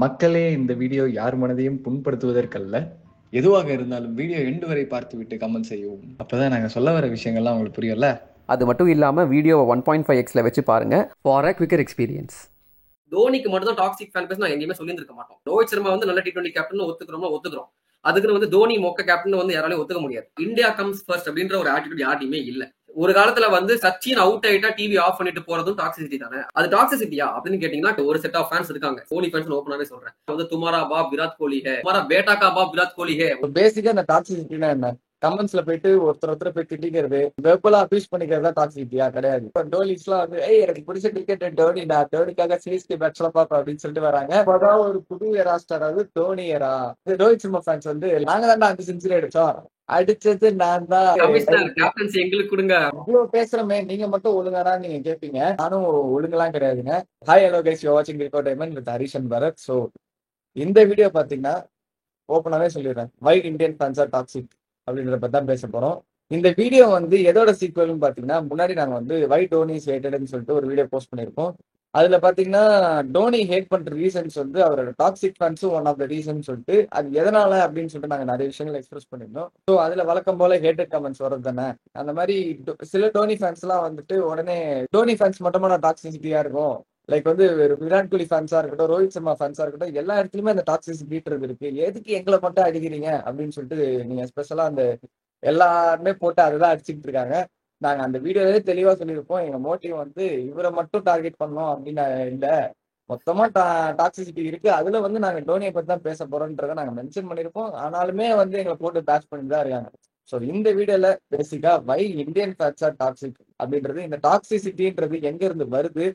மக்களே, இந்த வீடியோ யார் மனதையும் புண்படுத்துவதற்கல்ல. எதுவாக இருந்தாலும் வீடியோ எண்டு வரை பார்த்துவிட்டு கமெண்ட் செய்யவும். அப்பதான் நாங்க சொல்ல வர விஷயங்கள்லாம் உங்களுக்கு புரியும்ல. அது மட்டும் இல்லாமல் வீடியோவை 1.5x வச்சு பாருங்க ஃபார் அ குவிக்கர் எக்ஸ்பீரியன்ஸ். தோனிக்கு மட்டும் தான் டாக்ஸிக் ஃபேன் பேஸ் நான் எங்கேயுமே சொல்லியிருக்க மாட்டோம். ரோஹித் சர்மா வந்து நல்ல T20 கேப்டன் ஒத்துக்கிறோம். அதுக்குன்னு வந்து தோனி மொக்க கேப்டன் வந்து யாராலையும் ஒத்துக்க முடியாது. இந்தியா கம்ஸ் ஃபர்ஸ்ட் அப்படின்ற ஒரு ஆட்டிடியூட் யார்ட்டையுமே இல்ல. ஒரு காலத்துல வந்து சச்சின் அவுட் ஆயிட்டா டிவி ஆஃப் பண்ணிட்டு போறதும் டாக்ஸிசிட்டி தானே. அது டாக்ஸிசிட்டியா அப்படின்னு கேட்டீங்கன்னா ஒரு செட் ஆஃப் ஃபேன்ஸ் இருக்காங்க. தோனி ஃபேன்ஸ் ஓப்பனாவே சொல்றேன். வந்து துமாரா பாப் விராட் கோலி ஹே, துமாரா பேட்டா கா பாப் விராட் கோலி ஹே. பேசிக்கா இந்த டாக்ஸிசிட்டினா என்ன? கமெண்ட்ஸ்ல போயிட்டு ஒருத்தர் போய் திட்டிக்கிறது, வெப்பலா அபியூஸ் பண்ணிக்கிறதா டாக்ஸிசிட்டியா? கிடையாது. இப்போ டோலிஸ்லாம் வந்து எனக்கு பிடிச்ச கிரிக்கெட் டோனி, நான் டோனிக்காக சிஎஸ்கே பேட்ஸ் எல்லாம் பார்ப்பேன் அப்படின்னு சொல்லிட்டு வராங்க. அப்பதான் ஒரு புது எரா ஸ்டார்ட் ஆகுது, டோனி எரா. ரோஹித் சர்மா ஃபேன்ஸ் வந்து நாங்க தான் 5 செஞ்சுரி அடிச்சோம், அடிச்சது நான் தான், கேப்டன்சி எங்களுக்கு கொடுங்க. இவ்வளவு பேசுறமே, நீங்க மட்டும் ஒழுங்கானா நீங்க கேட்பீங்க. நானும் ஒழுங்கெல்லாம் கிடையாதுங்க. ஹாய் ஹலோ கைஸ், யூ வாட்சிங் cricket diamond with Harish and Bharath. So இந்த வீடியோ பாத்தீங்கன்னா ஓப்பனாவே சொல்லிடுறேன், why Indian fans are toxic அப்படின்றத பத்தி தான் பேச போறோம். இந்த வீடியோ வந்து எதோட சீக்வல்னு பாத்தீங்கன்னா, முன்னாடி நாங்க வந்து வை டோனி இஸ் ஹேட்டட்னு சொல்லிட்டு ஒரு வீடியோ போஸ்ட் பண்ணிருப்போம். அதுல பாத்தீங்கன்னா டோனி ஹேட் பண்ற ரீசன்ஸ் வந்து அவரோட டாக்ஸிக் ஃபேன்ஸும் ஒன் ஆஃப் த ரீசன் சொல்லிட்டு, அது எதனால அப்படின்னு சொல்லிட்டு நாங்க நிறைய விஷயங்கள் எக்ஸ்பிரஸ் பண்ணிருந்தோம். ஸோ அதுல வழக்கம் போல ஹேட்டட் கமெண்ட்ஸ் வர்றது தானே. அந்த மாதிரி சில டோனி ஃபேன்ஸ் எல்லாம் வந்துட்டு உடனே டோனி ஃபேன்ஸ் மட்டுமா டாக்ஸிசிட்டியா இருக்கும், லைக் வந்து விராட் கோலி ஃபேன்ஸா இருக்கட்டும், ரோஹித் சர்மா ஃபேன்ஸா இருக்கட்டும், எல்லா இடத்துலயுமே அந்த டாக்ஸிசிட்டின்றது இருக்கு, எதுக்கு எங்களை மட்டும் அடிக்கிறீங்க அப்படின்னு சொல்லிட்டு நீங்க ஸ்பெஷலா அந்த எல்லாருமே போட்டு அதுதான் அடிச்சுட்டு இருக்காங்க. நாங்க அந்த வீடியோவே தெளிவா சொல்லியிருப்போம், எங்க மோட்டிவ் வந்து இவரை மட்டும் டார்கெட் பண்ணோம் அப்படின்னு இல்ல, மொத்தமா டாக்ஸிசிட்டி இருக்கு, அதுல வந்து நாங்க டோனியை பத்தி தான் பேச போறோம்ன்றத நாங்க மென்ஷன் பண்ணிருப்போம். ஆனாலுமே வந்து எங்களை போட்டு பேஷ் பண்ணிட்டு தான் இருக்காங்க. ஸோ இந்த வீடியோல பேசிக்கா வை இந்தியன் ஃபேன்ஸ் ஆர் டாக்ஸிக் அப்படின்றது, இந்த டாக்ஸிசிட்டின்றது எங்க இருந்து வருது,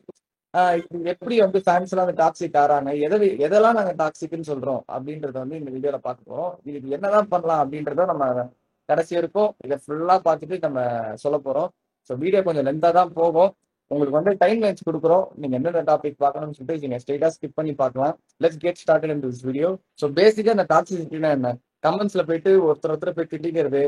எப்படி வந்து ஃபேன்ஸ் எல்லாம் வந்து டாக்ஸிக் ஆறாங்க, எதெல்லாம் நாங்க டாக்ஸிக்னு சொல்றோம் அப்படின்றத வந்து இந்த வீடியோல பார்க்க போறோம். இதுக்கு என்னதான் பண்ணலாம் அப்படின்றத நம்ம கடைசி வரைக்கும் இதை ஃபுல்லா பார்த்துட்டு நம்ம சொல்ல போறோம். ஸோ வீடியோ கொஞ்சம் லென்த்தா தான் போகும். உங்களுக்கு வந்து டைம் லைன்ஸ் கொடுக்குறோம், நீங்க எந்தெந்த டாபிக் பார்க்கணும்னு சொல்லிட்டு நீங்க ஸ்ட்ரெயிட்டா ஸ்கிப் பண்ணி பார்க்கலாம். Let's get started in this video. So பேசிக்கா இந்த டாக்ஸிசிட்டினா என்ன? கமெண்ட்ஸ்ல போயிட்டு ஒருத்தர் போய் திட்டிக்கிறது,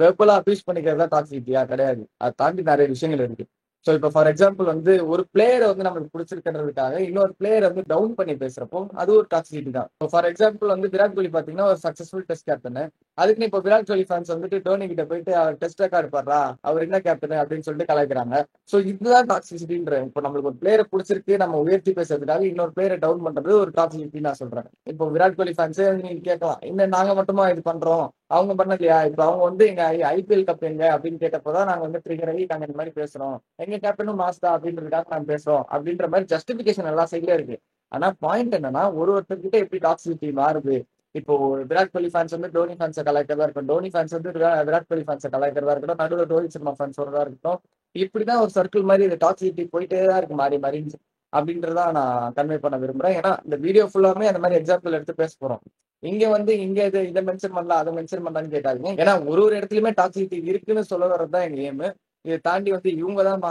வெப்பலா அபியூஸ் பண்ணிக்கிறதா டாக்ஸிசிட்டியா? கிடையாது. அதை தாண்டி நிறைய விஷயங்கள் இருக்கு. ஸோ இப்போ ஃபார் எக்ஸாம்பிள் வந்து ஒரு பிளேயரை வந்து நம்மளுக்கு பிடிச்சிருக்கிறதுக்காக இன்னொரு பிளேயர் வந்து டவுன் பண்ணி பேசுறப்போ அது ஒரு டாக்ஸிசிட்டி தான். ஃபார் எக்ஸாம்பிள் வந்து விராட் கோலி பாத்தீங்கன்னா ஒரு சக்சஸ்ஃபுல் டெஸ்ட் கேப்டன். அதுக்கு இப்போ விராட் கோலி ஃபேன்ஸ் வந்துட்டு டோனி கிட்ட போயிட்டு அவர் டெஸ்ட் ரெக்கார்டு பாடுறா, அவர் என்ன கேப்டன் அப்படின்னு சொல்லிட்டு கலாய்க்கிறாங்க. ஸோ இதுதான் டாக்ஸிசிட்டின்ற. இப்போ நம்மளுக்கு ஒரு பிளேயரை பிடிச்சிருக்கு, நம்ம உயர்த்தி பேசுறதுக்காக இன்னொரு பிளேயரை டவுன் பண்றது ஒரு டாக்ஸிசிட்டி நான் சொல்றேன். இப்போ விராட் கோலி ஃபேன்ஸே நீங்க கேட்கலாம், இன்னும் நாங்க மட்டுமா இது பண்றோம், அவங்க பண்ணலையா? இப்ப அவங்க வந்து எங்க ஐபிஎல் கப் எங்க அப்படின்னு கேட்டப்போதான் நாங்க வந்து ட்ரிகர் ஆகி நாங்க இந்த மாதிரி பேசுறோம், எங்க கேப்டனும் மாஸ்டா அப்படின்றதுக்காக நாங்க பேசுறோம் அப்படின்ற மாதிரி ஜஸ்டிபிகேஷன் எல்லா சைட்லயும் இருக்கு. ஆனா பாயிண்ட் என்னன்னா, ஒருத்தர்கிட்ட எப்படி டாக்ஸிசிட்டி மாறுது. இப்போ விராட் கோலி ஃபேன்ஸ் வந்து டோனி ஃபேன்ஸை கலாய்க்கிறதா இருக்கட்டும், டோனி ஃபேன்ஸ் வந்து விராட் கோலி ஃபேன்ஸை கலாய்க்கிறதா இருக்கட்டும், நடுவில் ரோஹித் சர்மா ஃபேன்ஸ் வரதா இருக்கட்டும், இப்படிதான் ஒரு சர்க்கிள் மாதிரி இந்த டாக்ஸிசிட்டி போயிட்டே தான் இருக்கு மாறி மாறி அப்படின்றத நான் கன்வே பண்ண விரும்புறேன். ஏன்னா இந்த வீடியோ ஃபுல்லாமே அந்த மாதிரி எக்ஸாம்பிள் எடுத்து பேச போறோம். இங்க வந்து இங்க இதை மென்ஷன் பண்ணலாம், அதை மென்ஷன் பண்ணலான்னு கேட்டாங்க. ஏன்னா ஒரு இடத்துலயுமே டாக்ஸிசிட்டி இருக்குன்னு சொல்ல வர்றதுதான் எங்க எய்ம். இதை தாண்டி வந்து இவங்க தான்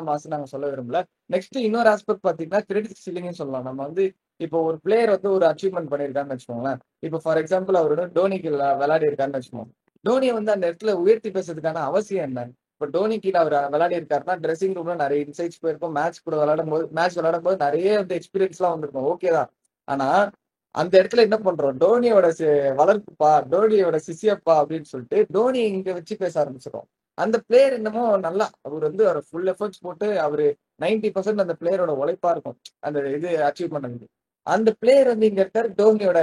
மாசு நாங்க சொல்ல விரும்பல. நெக்ஸ்ட் இன்னொரு ஆஸ்பெக்ட் பாத்தீங்கன்னா கிரெடிட் ஸ்டீலிங்னு சொல்லலாம். நம்ம வந்து இப்போ ஒரு பிளேயர் வந்து ஒரு அச்சீவ்மெண்ட் பண்ணியிருக்கான்னு வச்சுக்கோங்களேன். இப்போ ஃபார் எக்ஸாம்பிள் அவரோட டோனிக்கு விளையாடி இருக்காருன்னு வச்சுக்கோங்க. டோனியை வந்து அந்த இடத்துல உயர்த்தி பேசுறதுக்கான அவசியம் என்ன? இப்போ டோனி கீழே அவர் விளையாடி இருக்காருன்னா ட்ரெஸ்ஸிங் ரூம்ல நிறைய இன்சைட்ஸ் போயிருக்கும், மேட்ச் விளையாடும் போது நிறைய வந்து எக்ஸ்பீரியன்ஸ் எல்லாம் வந்திருக்கும், ஓகேதான். ஆனா அந்த இடத்துல என்ன பண்றோம், டோனியோட வளர்ப்புப்பா, டோனியோட சிசியப்பா அப்படின்னு சொல்லிட்டு டோனி இங்க வச்சு பேச ஆரம்பிச்சிடும். அந்த பிளேயர் என்னமோ நல்லா அவர் வந்து அவர் ஃபுல் எஃபர்ட்ஸ் போட்டு அவரு 90% அந்த பிளேயரோட உழைப்பா இருக்கும் அந்த இது அச்சீவ் பண்ணது. அந்த பிளேயர் வந்து இங்க இருக்காரு, டோனியோட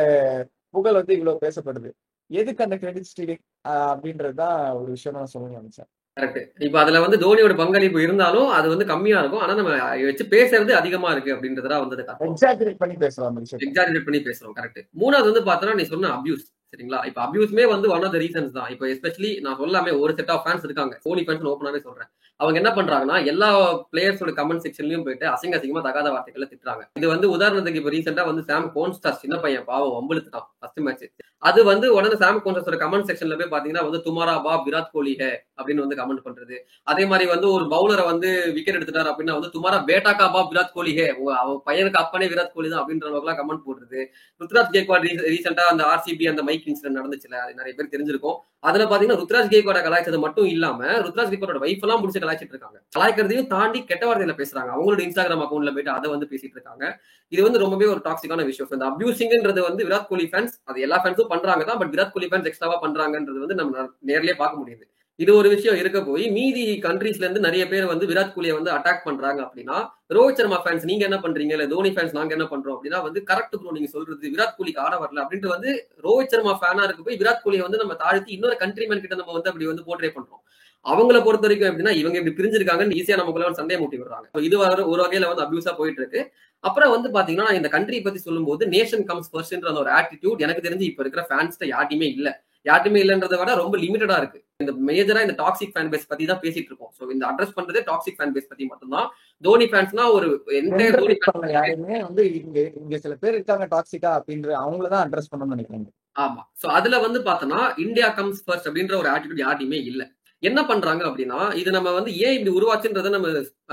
புகழ் வந்து இவ்வளவு பேசப்படுது. எதுக்கு அந்த கிரெடிட் ஸ்டீலிங் அப்படின்றதுதான் ஒரு விஷயம் நான் சொல்லணும்னு நினைச்சேன். கரெக்ட். இப்ப அதுல வந்து தோனியோட பங்களிப்பு இருந்தாலும் அது வந்து கம்மியா இருக்கும். ஆனா நம்ம வச்சு பேசுறது அதிகமா இருக்கு அப்படின்றதா வந்து எக்ஸாஜரேட் பண்ணி பேசுறோம். எக்ஸாஜரேட் பண்ணி பேசுறோம். கரெக்ட். மூணாவது வந்து பார்த்தோன்னா நீ சொன்ன அபியூஸ், சரிங்களா? இப்ப அபியூஸ்மே வந்து ஒன் ஆஃப் த ரீசன்ஸ் தான். இப்போ எஸ்பெஷலி நான் சொல்லாமே ஒரு செட் ஆஃப் ஃபேன்ஸ் இருக்காங்க, தோனி ஃபேன்ஸ் ஓப்பனாவே சொல்றேன். அவங்க என்ன பண்றாங்கன்னா எல்லா பிளேயர்ஸோட கமெண்ட் செக்ஷன்லயும் போயிட்டு அசிங்கமா தகாத வார்த்தைகளை திட்டுறாங்க. இது வந்து உதாரணத்துக்கு இப்ப ரீசெண்டா வந்து சாம் கோன்ஸ்டாஸ் சின்ன பையன் பாவம் வம்பிழுத்துட்டான் ஃபர்ஸ்ட் மேட்ச். அது வந்து உடனே சாம் கோன்சஸோட கமெண்ட் செக்ஷன்ல போய் பாத்தீங்கன்னா வந்து துமாரா பாப் விராட் கோலி ஹே அப்படின்னு வந்து கமெண்ட் பண்றது. அதே மாதிரி வந்து ஒரு பவுலரை வந்து விக்கெட் எடுத்துட்டாரு அப்படின்னா வந்து துமாரா பேட்டா கா பாப் விராட் கோலி ஹே, அவன் பையனுக்கு அப்பனே விராட் கோலி தான் அப்படின்ற அளவுக்குலாம் கமெண்ட் போடுறது. ருத்ராஜ் கேக்வாட் ரீசெண்டா அந்த ஆர்சிபி அந்த மைக் இன்சிடென்ட் நடந்துச்சுல, அது நிறைய பேர் தெரிஞ்சிருக்கும். அதுல பாத்தீங்கன்னா ருத்ராஜ் கேக்வாட கலாய்ச்சது மட்டும் இல்லாம ருத்ராஜ் கேக்வாடோட வைஃப் எல்லாம் முடிச்சு கலாய்ச்சிட்டு இருக்காங்க. கலாய்க்கிறதையும் தாண்டி கெட்ட வார்த்தையில பேசுறாங்க. அவங்களோட இன்ஸ்டாகிராம் அக்கௌண்ட்ல போயிட்டு அதை வந்து பேசிட்டு இருக்காங்க. இது வந்து ரொம்பவே ஒரு டாக்ஸிக்கான விஷயம். இந்த அபியூசிங்ன்றது வந்து விராட் கோலி ஃபேன்ஸ், அது எல்லா ஃபேன்ஸும் பண்றாங்க தான், பட் விராட் கோலி ஃபேன்ஸ் எக்ஸ்ட்ராவா பண்றாங்கன்றது வந்து நம்ம நேர்லயே பார்க்க முடியுது. இது ஒரு விஷயம் இருக்க போய் மீதி கண்ட்ரீஸ்ல இருந்து நிறைய பேர் வந்து விராட் கோலியை வந்து அட்டாக் பண்றாங்க அப்படின்னா, ரோஹித் சர்மா ஃபேன்ஸ் நீங்க என்ன பண்றீங்க, இல்ல தோனி ஃபேன்ஸ் நாங்க என்ன பண்றோம் அப்படின்னா வந்து கரெக்ட் ப்ரோ நீங்க சொல்றது, விராட் கோலிக்கு ஆட வரல அப்படின்ட்டு வந்து ரோஹித் சர்மா ஃபேனா இருக்க போய் விராட் கோலியை வந்து நம்ம தாழ்த்தி இன்னொரு கண்ட்ரிமேன் கிட்ட நம்ம வந்து அப்படி வந்து போர்ட்ரே பண்றோம். அவங்கள பொறுத்த வரைக்கும் எப்படின்னா இவங்க இப்படி பிரிஞ்சிருக்காங்கன்னு ஈஸியா நமக்குள்ள ஒரு சண்டையை மூட்டி விடுறாங்க. இது ஒரு வகையில வந்து அபியூஸா போயிட்டு இருக்கு. அப்புறம் வந்து பாத்தீங்கன்னா இந்த கண்ட்ரி பத்தி சொல்லும்போது நேஷன் கம்ஸ் ஃபர்ஸ்ட்ன்ற ஒரு ஆட்டிடியூட் எனக்கு தெரிஞ்சு இப்ப இருக்கிற ஃபேன்ஸ்ட யாருமே இல்ல. யாருமே இல்லன்றதை விட ரொம்ப லிமிட்டடா இருக்கு. இந்த மேஜரா இந்த டாக்ஸிக் ஃபேன் பேஸ் பத்தி தான் பேசிட்டு இருக்கோம். சோ இந்த அட்ரஸ் பண்றதே டாக்ஸிக் ஃபேன் பேஸ் பத்தி மட்டும்தான். தோனி ஃபேன்ஸ்னா ஒரு என்டையர் தோனி யாருமே வந்து இங்க இங்க சில பேர் இருக்காங்க டாக்ஸிக்கா அப்படின்ற அவங்களதான் அட்ரஸ் பண்ணணும்னு நினைக்கிறாங்க. ஆமா. சோ அதுல வந்து பார்த்தோம்னா இந்தியா கம்ஸ் ஃபர்ஸ்ட் அப்படின்ற ஒரு ஆட்டிடியூட் யாருமே இல்ல. என்ன பண்றாங்க அப்படின்னா இது நம்ம வந்து ஏன் இப்படி உருவாச்சுன்றதை நம்ம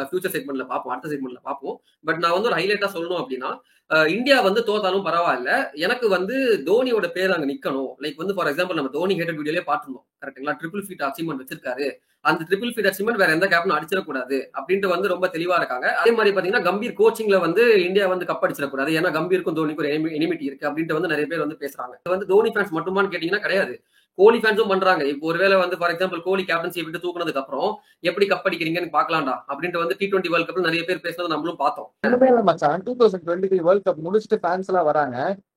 ஃபியூச்சர் செக்மெண்ட்ல பார்ப்போம், அடுத்த செக்மெண்ட்ல பார்ப்போம். பட் நான் வந்து ஒரு ஹைலைட்டா சொல்லணும் அப்படின்னா இந்தியா வந்து தோத்தாலும் பரவாயில்ல, எனக்கு வந்து தோனியோட பேர் அங்க நிக்கணும். லைக் வந்து ஃபார் எக்ஸாம்பிள் நம்ம தோனி ஹேட்டட் வீடியோலயே பார்த்திருந்தோம் கரெக்ட்டுங்களா, ட்ரிபிள் ஃபீட் அச்சீவ்மெண்ட் வச்சிருக்காரு, அந்த ட்ரிபிள் ஃபீட் அச்சீவ்மெண்ட் வேற எந்த கேப்டும் அடிச்சிடக்கூடாது அப்படின்ட்டு வந்து ரொம்ப தெளிவா இருக்காங்க. அதே மாதிரி பாத்தீங்கன்னா கம்பீர் கோச்சிங்ல வந்து இந்தியா வந்து கப் அடிச்சிடக்கூடாது, ஏன்னா கம்பீருக்கும் தோனிக்கும் ஒரு எனிமிட்டி இருக்கு அப்படின்ட்டு வந்து நிறைய பேர் வந்து பேசுறாங்க. இது வந்து தோனி ஃபேன்ஸ் மட்டுமான்னு கேட்டீங்கன்னா கிடையாது, கோலி ஃபேன்ஸும் பண்றாங்க. இப்போ ஒருவேளை வந்து ஃபார் எக்ஸாம்பிள் கோலி கேப்டன்சி விட்டு தூக்குனதுக்கு அப்புறம் எப்படி கப் அடிக்கிறீங்கன்னு பாக்கலாம்டா அப்படின்ட்டு வந்து T20 வேர்ல்ட் கப்ல நிறைய பேர் பேசுனது நம்மளும் பார்த்தோம். ஒண்ணுமே இல்ல மச்சான், 2023 வேர்ல்ட் கப் முடிச்சுட்டு ஃபேன்ஸ் எல்லாம் வராங்க,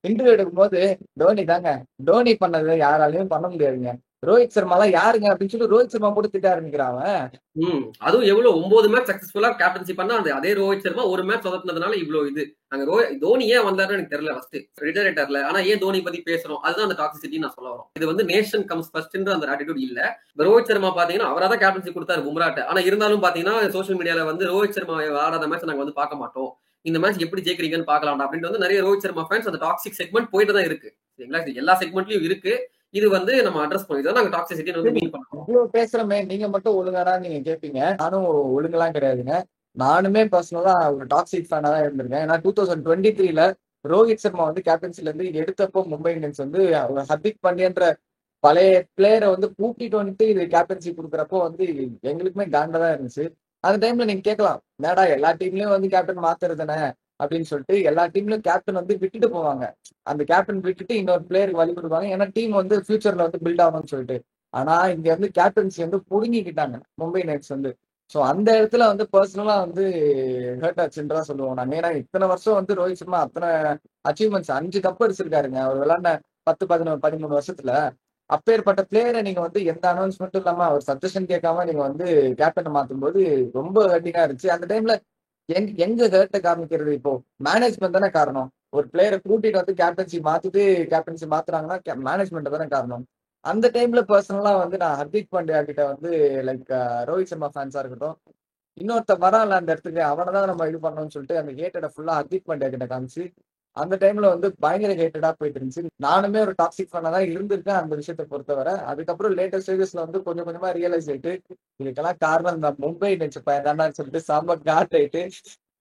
இன்டர்வியூ எடுக்கும் போது தோனி தாங்க, தோனி பண்ணது யாராலையும் பண்ண முடியாதுங்க, ரோஹித் சர்மா எல்லாம் யாருங்க அப்படின்னு சொல்லி ரோஹித் சர்மா போட்டு திட்ட ஆரம்பிக்கிறாங்க. அதுவும் எவ்வளவு 9 மேட்ச் சக்சஸ்ஃபுல்லா கேப்டன்சி பண்ணா அதே ரோஹித் சர்மா ஒரு மேட்ச் சொதப்பினதுனால இவ்வளவு இது. அங்க தோனி ஏன் வந்தாருன்னு எனக்கு தெரியல ஃபர்ஸ்ட் ரிட்டர்ல. ஆனா ஏன் தோனி பத்தி பேசுறோம், அதுதான் அந்த டாக்ஸிசிட்டி நான் சொல்ல வரோம். இது வந்து நேஷன் கம்ஸ் ஃபர்ஸ்ட்ன்ற அந்த ஆட்டிடியூட் இல்ல. ரோஹித் சர்மா பாத்தீங்கன்னா அவராதான் கேப்டன்சி கொடுத்தாரு பும்ராட்ட. ஆனா இருந்தாலும் பாத்தீங்கன்னா சோசியல் மீடியால வந்து ரோஹித் சர்மா ஆடாத மேட்ச் நாங்க வந்து பார்க்க மாட்டோம், இந்த மேட்ச் எப்படி ஜெயிக்கிறீங்கன்னு பாக்கலாம்டா அப்படின்ட்டு வந்து நிறைய ரோஹித் சர்மா ஃபேன்ஸ் அந்த டாக்ஸிக் செக்மெண்ட் போயிட்டு தான் இருக்கு. எல்லா செக்மெண்ட்லயும் இருக்கு. இது வந்து நம்ம அட்ரஸ் பண்ணிதான் நாங்க டாக்ஸிசிட்டி வந்து மீன் பண்றோம். இவ்வளவு பேசுறமே நீங்க மட்டும் ஒழுங்காடா நீங்க கேட்பீங்க, நானும் ஒழுங்கெல்லாம் கிடையாதுங்க. நானுமே பர்சனலா ஒரு டாக்ஸிக் ஃபேனா தான் இருந்திருக்கேன். ஏன்னா 2023 ரோஹித் சர்மா வந்து கேப்டன்சில இருந்து எடுத்தப்போ மும்பை இந்தியன்ஸ் வந்து ஹர்திக் பாண்டியன்ற பழைய பிளேயரை வந்து கூட்டிட்டு வந்துட்டு இது கேப்டன்சி கொடுக்குறப்போ வந்து எங்களுக்குமே காண்டா தான் இருந்துச்சு. அந்த டைம்ல நீங்க கேட்கலாம், மேடா எல்லா டீம்லயும் வந்து கேப்டன் மாத்துறதுதானே அப்படின்னு சொல்லிட்டு எல்லா டீம்லயும் கேப்டன் வந்து விட்டுட்டு போவாங்க. அந்த கேப்டன் விட்டுட்டு இன்னொரு பிளேயருக்கு வழி கொடுப்பாங்க, ஏன்னா டீம் வந்து ஃபியூச்சர்ல வந்து பில்ட் ஆகணும்னு சொல்லிட்டு. ஆனா இங்க வந்து கேப்டன்சி வந்து புடுங்கிக்கிட்டாங்க மும்பை இந்தியன்ஸ் வந்து. ஸோ அந்த இடத்துல வந்து பர்சனலா வந்து ஹர்ட் ஆச்சுன்றதா சொல்லுவோம் நாங்க. ஏன்னா இத்தனை வருஷம் வந்து ரோஹித் சர்மா அத்தனை அச்சீவ்மெண்ட்ஸ் 5 கப் அடிச்சிருக்காருங்க அவர் விளையாண்ட 10, 11, 13 வருஷத்துல. அப்பேற்பட்ட பிளேயரை நீங்க வந்து எந்த அனௌன்ஸ்மெண்ட்டும் இல்லாம அவர் சஜஷன் கேட்காம நீங்க வந்து கேப்டனை மாத்தும் போது ரொம்ப ஹர்ட்டிங்கா இருந்துச்சு. அந்த டைம்ல எங்க ஹர்ட்டை காமிக்கிறது, இப்போ மேனேஜ்மெண்ட் தானே காரணம். ஒரு பிளேயரை கூட்டிட்டு வந்து கேப்டன்சி மாத்துறாங்கன்னா மேனேஜ்மெண்ட் தானே காரணம். அந்த டைம்ல பர்சனலா வந்து நான் ஹர்திக் பாண்டியா கிட்ட வந்து லைக் ரோஹித் சர்மா ஃபேன்ஸா இருக்கட்டும், இன்னொருத்த வரான்ல அந்த இடத்துக்கு அவனை தான் நம்ம இது பண்ணணும்னு சொல்லிட்டு அந்த ஹேட்டடை ஃபுல்லா ஹர்திக் பாண்டியா கிட்ட காமிச்சு அந்த டைம்ல வந்து பயங்கர ஹேட்டடா போயிட்டு இருந்துச்சு. நானுமே ஒரு டாக்ஸிக் ஃபேனா தான் இருந்திருக்கேன் அந்த விஷயத்தை பொறுத்தவரை. அதுக்கப்புறம் லேட்டஸ்ட் ஸ்டேஜஸ்ல வந்து கொஞ்சம் கொஞ்சமா ரியலைஸ் ஆயிட்டு இதுக்கெல்லாம் காரணம் இந்த மும்பை இந்தியன்ஸ் பையன் சொல்லிட்டு செம்ம காட் ஆயிட்டு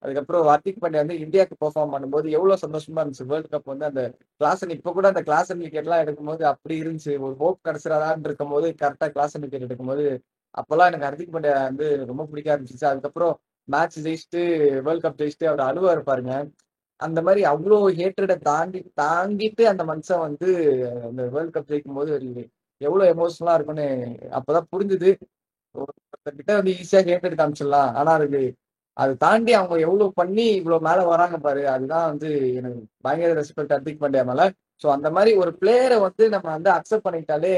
அதுக்கப்புறம் ஹர்திக் பாண்டியா வந்து இந்தியாவுக்கு பெர்ஃபார்ம் பண்ணும்போது எவ்வளவு சந்தோஷமா இருந்துச்சு. வேர்ல்ட் கப் வந்து அந்த கிளாஸ் இப்ப கூட அந்த கிளாஸ் விக்கெட் எல்லாம் எடுக்கும்போது அப்படி இருந்துச்சு, ஒரு ஹோப் கிடைச்சிடாதான்னு இருக்கும் போது கரெக்டா கிளாஸ் விக்கெட் எடுக்கும்போது அப்பெல்லாம் எனக்கு ஹர்திக் பாண்டியா வந்து ரொம்ப பிடிக்க ஆரம்பிச்சிச்சு. அதுக்கப்புறம் மேட்ச் ஜெயிச்சுட்டு வேர்ல்ட் கப் ஜெயிச்சுட்டு அவர் அழுவா இருப்பாருங்க. அந்த மாதிரி அவ்வளோ ஹேட்டரை தாங்கிட்டு அந்த மனுஷன் வந்து அந்த வேர்ல்ட் கப் ஜெயிக்கும் போது எவ்வளவு எமோஷனலா இருக்கும்னு அப்பதான் புரிஞ்சுது. ஒருத்தர்கிட்ட வந்து ஈஸியா ஹேட்டட் காமிச்சிடலாம், ஆனா அது தாண்டி அவங்க எவ்வளவு பண்ணி இவ்வளவு மேல வராங்க பாரு, அதுதான் வந்து எனக்கு பயங்கர ரெஸ்பெக்ட் ஹர்திக் பாண்டியா மேல. சோ அந்த மாதிரி ஒரு பிளேயரை வந்து நம்ம வந்து அக்செப்ட் பண்ணிட்டாலே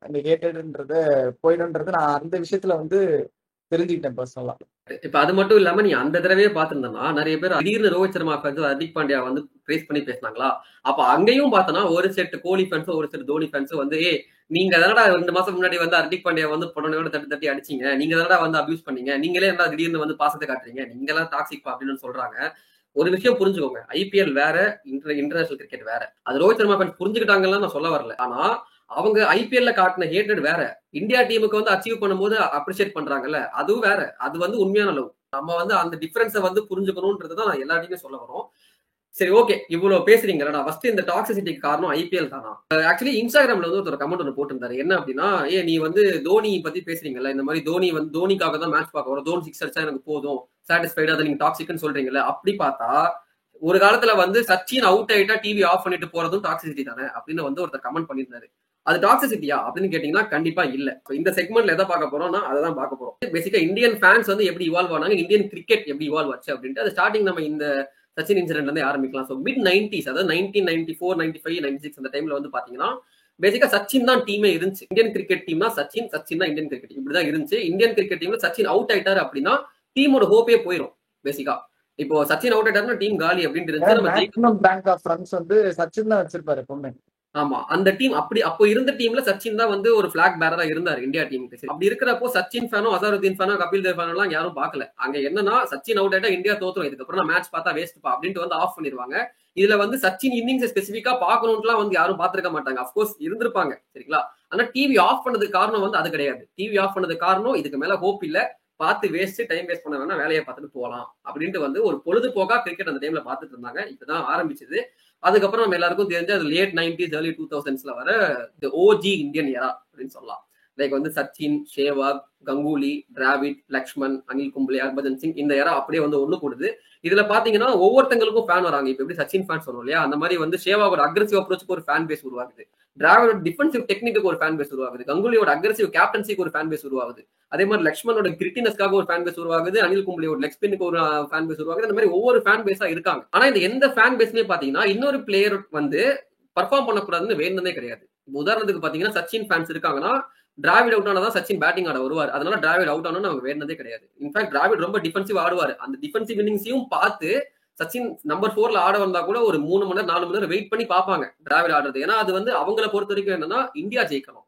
அந்த ஹேட்டட்ன்றது போயிடும்ன்றது நான் அந்த விஷயத்துல வந்து தெரிஞ்சுக்கிட்டேன் பர்சனலா. இப்ப அது மட்டும் இல்லாம நீ அந்த தடவையே பாத்துருந்தா நிறைய பேர் திடீர்னு ரோஹித் சர்மா ஃபேன்ஸ் ஹர்திக் பாண்டியா வந்து பிரேஸ் பண்ணி பேசினாங்களா. அப்ப அங்கேயும் பார்த்தோன்னா ஒரு செட் கோலி ஃபேன்ஸும் ஒரு செட் தோனி ஃபேன்ஸும் வந்து நீங்க தானடா 2 மாசம் முன்னாடி வந்து ஹர்திக் பாண்டியா வந்து பொண்ணோட தட்டி தட்டி அடிச்சீங்க, நீங்க தானடா வந்து அபியூஸ் பண்ணீங்க, நீங்களே என்ன திடீர்னு வந்து பாசத்தை காட்டுறீங்க, நீங்க எல்லாம் டாக்ஸிக் அப்படின்னு சொல்றாங்க. ஒரு விஷயம் புரிஞ்சுக்கோங்க, ஐபிஎல் வேற, இன்டர்நேஷனல் கிரிக்கெட் வேற. அது ரோஹித் சர்மா ஃபேன்ஸ் புரிஞ்சுக்கிட்டாங்கன்னு நான் சொல்ல வரல. ஆனா அவங்க ஐபிஎல்ல காட்டின ஹேட்டட் வேற, இந்தியா டீமுக்கு வந்து அச்சீவ் பண்ணும்போது அப்ரிஷியேட் பண்றாங்கல்ல, அதுவும் வேற. அது வந்து உண்மையான லவ். நம்ம வந்து அந்த டிஃபரன்ஸை வந்து புரிஞ்சுக்கணும்ன்றதுதான் நான் எல்லாத்தையுமே சொல்ல வரோம். சரி, ஓகே, இவ்வளவு பேசுறீங்களா? ஃபர்ஸ்ட் இந்த டாக்ஸிசிட்டிக்கு காரணம் ஐபிஎல் தானா? ஆக்சுவலி இன்ஸ்டாகிராம்ல வந்து ஒருத்தர் கமெண்ட் ஒன்று போட்டிருந்தாரு. என்ன அப்படின்னா, நீ வந்து தோனி பத்தி பேசுறீங்கல்ல, இந்த மாதிரி தோனி வந்து தோனிக்காக தான் மேட்ச் பார்க்க வரும், தோனி 6 அடிச்சா எனக்கு போதும், சாட்டிஸ்ஃபைடா, அதை நீங்க டாக்ஸிக்னு சொல்றீங்கல்ல. அப்படி பார்த்தா ஒரு காலத்துல வந்து சச்சின் அவுட் ஆயிட்டா டிவி ஆஃப் பண்ணிட்டு போறதும் டாக்ஸிசிட்டி தானே அப்படின்னு வந்து ஒருத்தர் கமெண்ட் பண்ணியிருந்தாரு. அது டாக்ஸிசிட்டியா அப்படின்னு கேட்டீங்கன்னா கண்டிப்பா இல்ல. இந்த செக்மெண்ட்ல எதை பார்க்க போறோம்னா அதான் பார்க்க போறோம். பேசிக்கா இந்தியன் ஃபேன்ஸ் வந்து எப்படி இவால்வ் ஆனாங்க, இந்தியன் கிரிக்கெட் எப்படி இவால்வ் ஆச்சு அப்படின்ட்டு அது ஸ்டார்டிங் நம்ம இந்த சச்சின் இன்சிடென்ட்ல இருந்து ஆரம்பிக்கலாம். ஸோ மிட் 90s, அதாவது 1994, 95, 96 அந்த டைம்ல வந்து பாத்தீங்கன்னா பேசிக்கா சச்சின் தான் டீமே இருந்துச்சு. இந்தியன் கிரிக்கெட் டீம்னா சச்சின், சச்சின் தான் இந்தியன் கிரிக்கெட், இப்படிதான் இருந்துச்சு. இந்தியன் கிரிக்கெட் டீம்ல சச்சின் அவுட் ஆயிட்டாரு அப்படின்னா டீமோட ஹோப்பே போயிடும். பேசிக்கா இப்போ சச்சின் அவுட் ஆயிட்டாருன்னா டீம் காலி அப்படின்னு இருந்துச்சு. பேங்க் ஆஃப் ஃப்ரெண்ட்ஸ் வந்து சச்சின் தான் வச்சிருப்பாரு எப்பவுமே. ஆமா, அந்த டீம் அப்படி அப்போ இருந்த டீம்ல சச்சின் தான் வந்து ஒரு பிளாக் பேரரா இருந்தாரு இந்தியா டீமுக்கு. அப்படி இருக்கிறப்போ சச்சின் ஃபேனோ, அசாருதீன் ஃபேனோ, கபில் தேவ் ஃபேனோ எல்லாம் யாரும் பார்க்கல. அங்க என்னன்னா சச்சின் அவுட் ஆயிட்டா இந்தியா தோத்துரும், இதுக்கப்புறம் நான் மேட்ச் பார்த்தா வேஸ்ட்பா அப்படின்ட்டு வந்து ஆஃப் பண்ணிடுவாங்க. இதுல வந்து சச்சின் இன்னிங்ஸ் ஸ்பெசிபிக்கா பாக்கணும்லாம் வந்து யாரும் பாத்துருக்க மாட்டாங்க. அப்கோர்ஸ் இருந்திருப்பாங்க, சரிங்களா? ஆனா டிவி ஆஃப் பண்ணதுக்கு காரணம் வந்து அது கிடையாது. டிவி ஆஃப் பண்ணதுக்கு காரணம் இதுக்கு மேல ஹோப் இல்ல, பார்த்து வேஸ்ட் டைம் வேஸ்ட் பண்ண வேணா, வேலையை பார்த்துட்டு போகலாம் அப்படின்ட்டு வந்து ஒரு பொழுதுபோக்கா கிரிக்கெட் அந்த டைம்ல பார்த்துட்டு இருந்தாங்க. இப்பதான் ஆரம்பிச்சது. அதுக்கப்புறம் நம்ம எல்லாருக்கும் தெரிஞ்ச அது லேட் 90s early 2000sல வர ஓஜி இந்தியன் எரா அப்படின்னு சொல்லலாம். லைக் வந்து சச்சின், ஷேவாக், கங்குலி, டிராவிட், லக்ஷ்மன், அனில் கும்ப்ளே, ஹர்பஜன் சிங், இந்த எரா அப்படியே வந்து ஒண்ணு கூடுது. இதுல பாத்தீங்கன்னா ஒவ்வொருத்தங்களுக்கும் ஃபேன் வராங்க. இப்ப எப்படி சச்சின் ஃபேன் சொன்னோம் இல்லையா, அந்த மாதிரி வந்து ஷேவாகோட அக்ரெசிவ் அப்ரோச்சுக்கு ஒரு ஃபேன் பேஸ் உருவாகுது, டிராவிடோட டிஃபென்சிவ் டெக்னிக்கு ஒரு ஃபேன் பேஸ் உருவாகுது, கங்குலியோட அக்ரெசிவ் கேப்டன்சிக்கு ஒரு ஃபேன் பேஸ் உருவாகுது, அதே மாதிரி லக்ஷ்மனோட கிரிட்டினஸ்க்காக ஒரு ஃபேன் பேஸ் உருவாகுது, அனில் கும்ப்ளேயோட லெக் ஸ்பின்னுக்கு ஒரு ஃபேன் பேஸ் உருவாகுது. அந்த மாதிரி ஒவ்வொரு ஃபேன் பேஸா இருக்காங்க. ஆனா இந்த எந்த ஃபேன் பேஸ்மே பாத்தீங்கன்னா இன்னொரு பிளேயர் வந்து பர்ஃபார்ம் பண்ணக்கூடாதுன்னு வேணுனதே கிடையாது. உதாரணத்துக்கு பாத்தீங்கன்னா சச்சின் ஃபேன்ஸ் இருக்காங்கன்னா டிராவிட் அவுட் ஆனதான் சச்சின் பேட்டிங் ஆட வருவார், அதனால டிராவிட் அவுட் ஆனோன்னு அவங்க வேணுனதே கிடையாது. இன்ஃபேக்ட் டிராவிட் ரொம்ப டிஃபென்சிவ் ஆடுவார். அந்த டிஃபென்சிவ் இன்னிங்ஸையும் பார்த்து சச்சின் நம்பர் 4ல ஆட வந்தா கூட ஒரு 3 மணி நேரம் 4 மணி நேரம் வெயிட் பண்ணி பார்ப்பாங்க டிராவிட் ஆடுறது. ஏன்னா அது வந்து அவங்கள பொறுத்த வரைக்கும் என்னன்னா இந்தியா ஜெயிக்கணும்,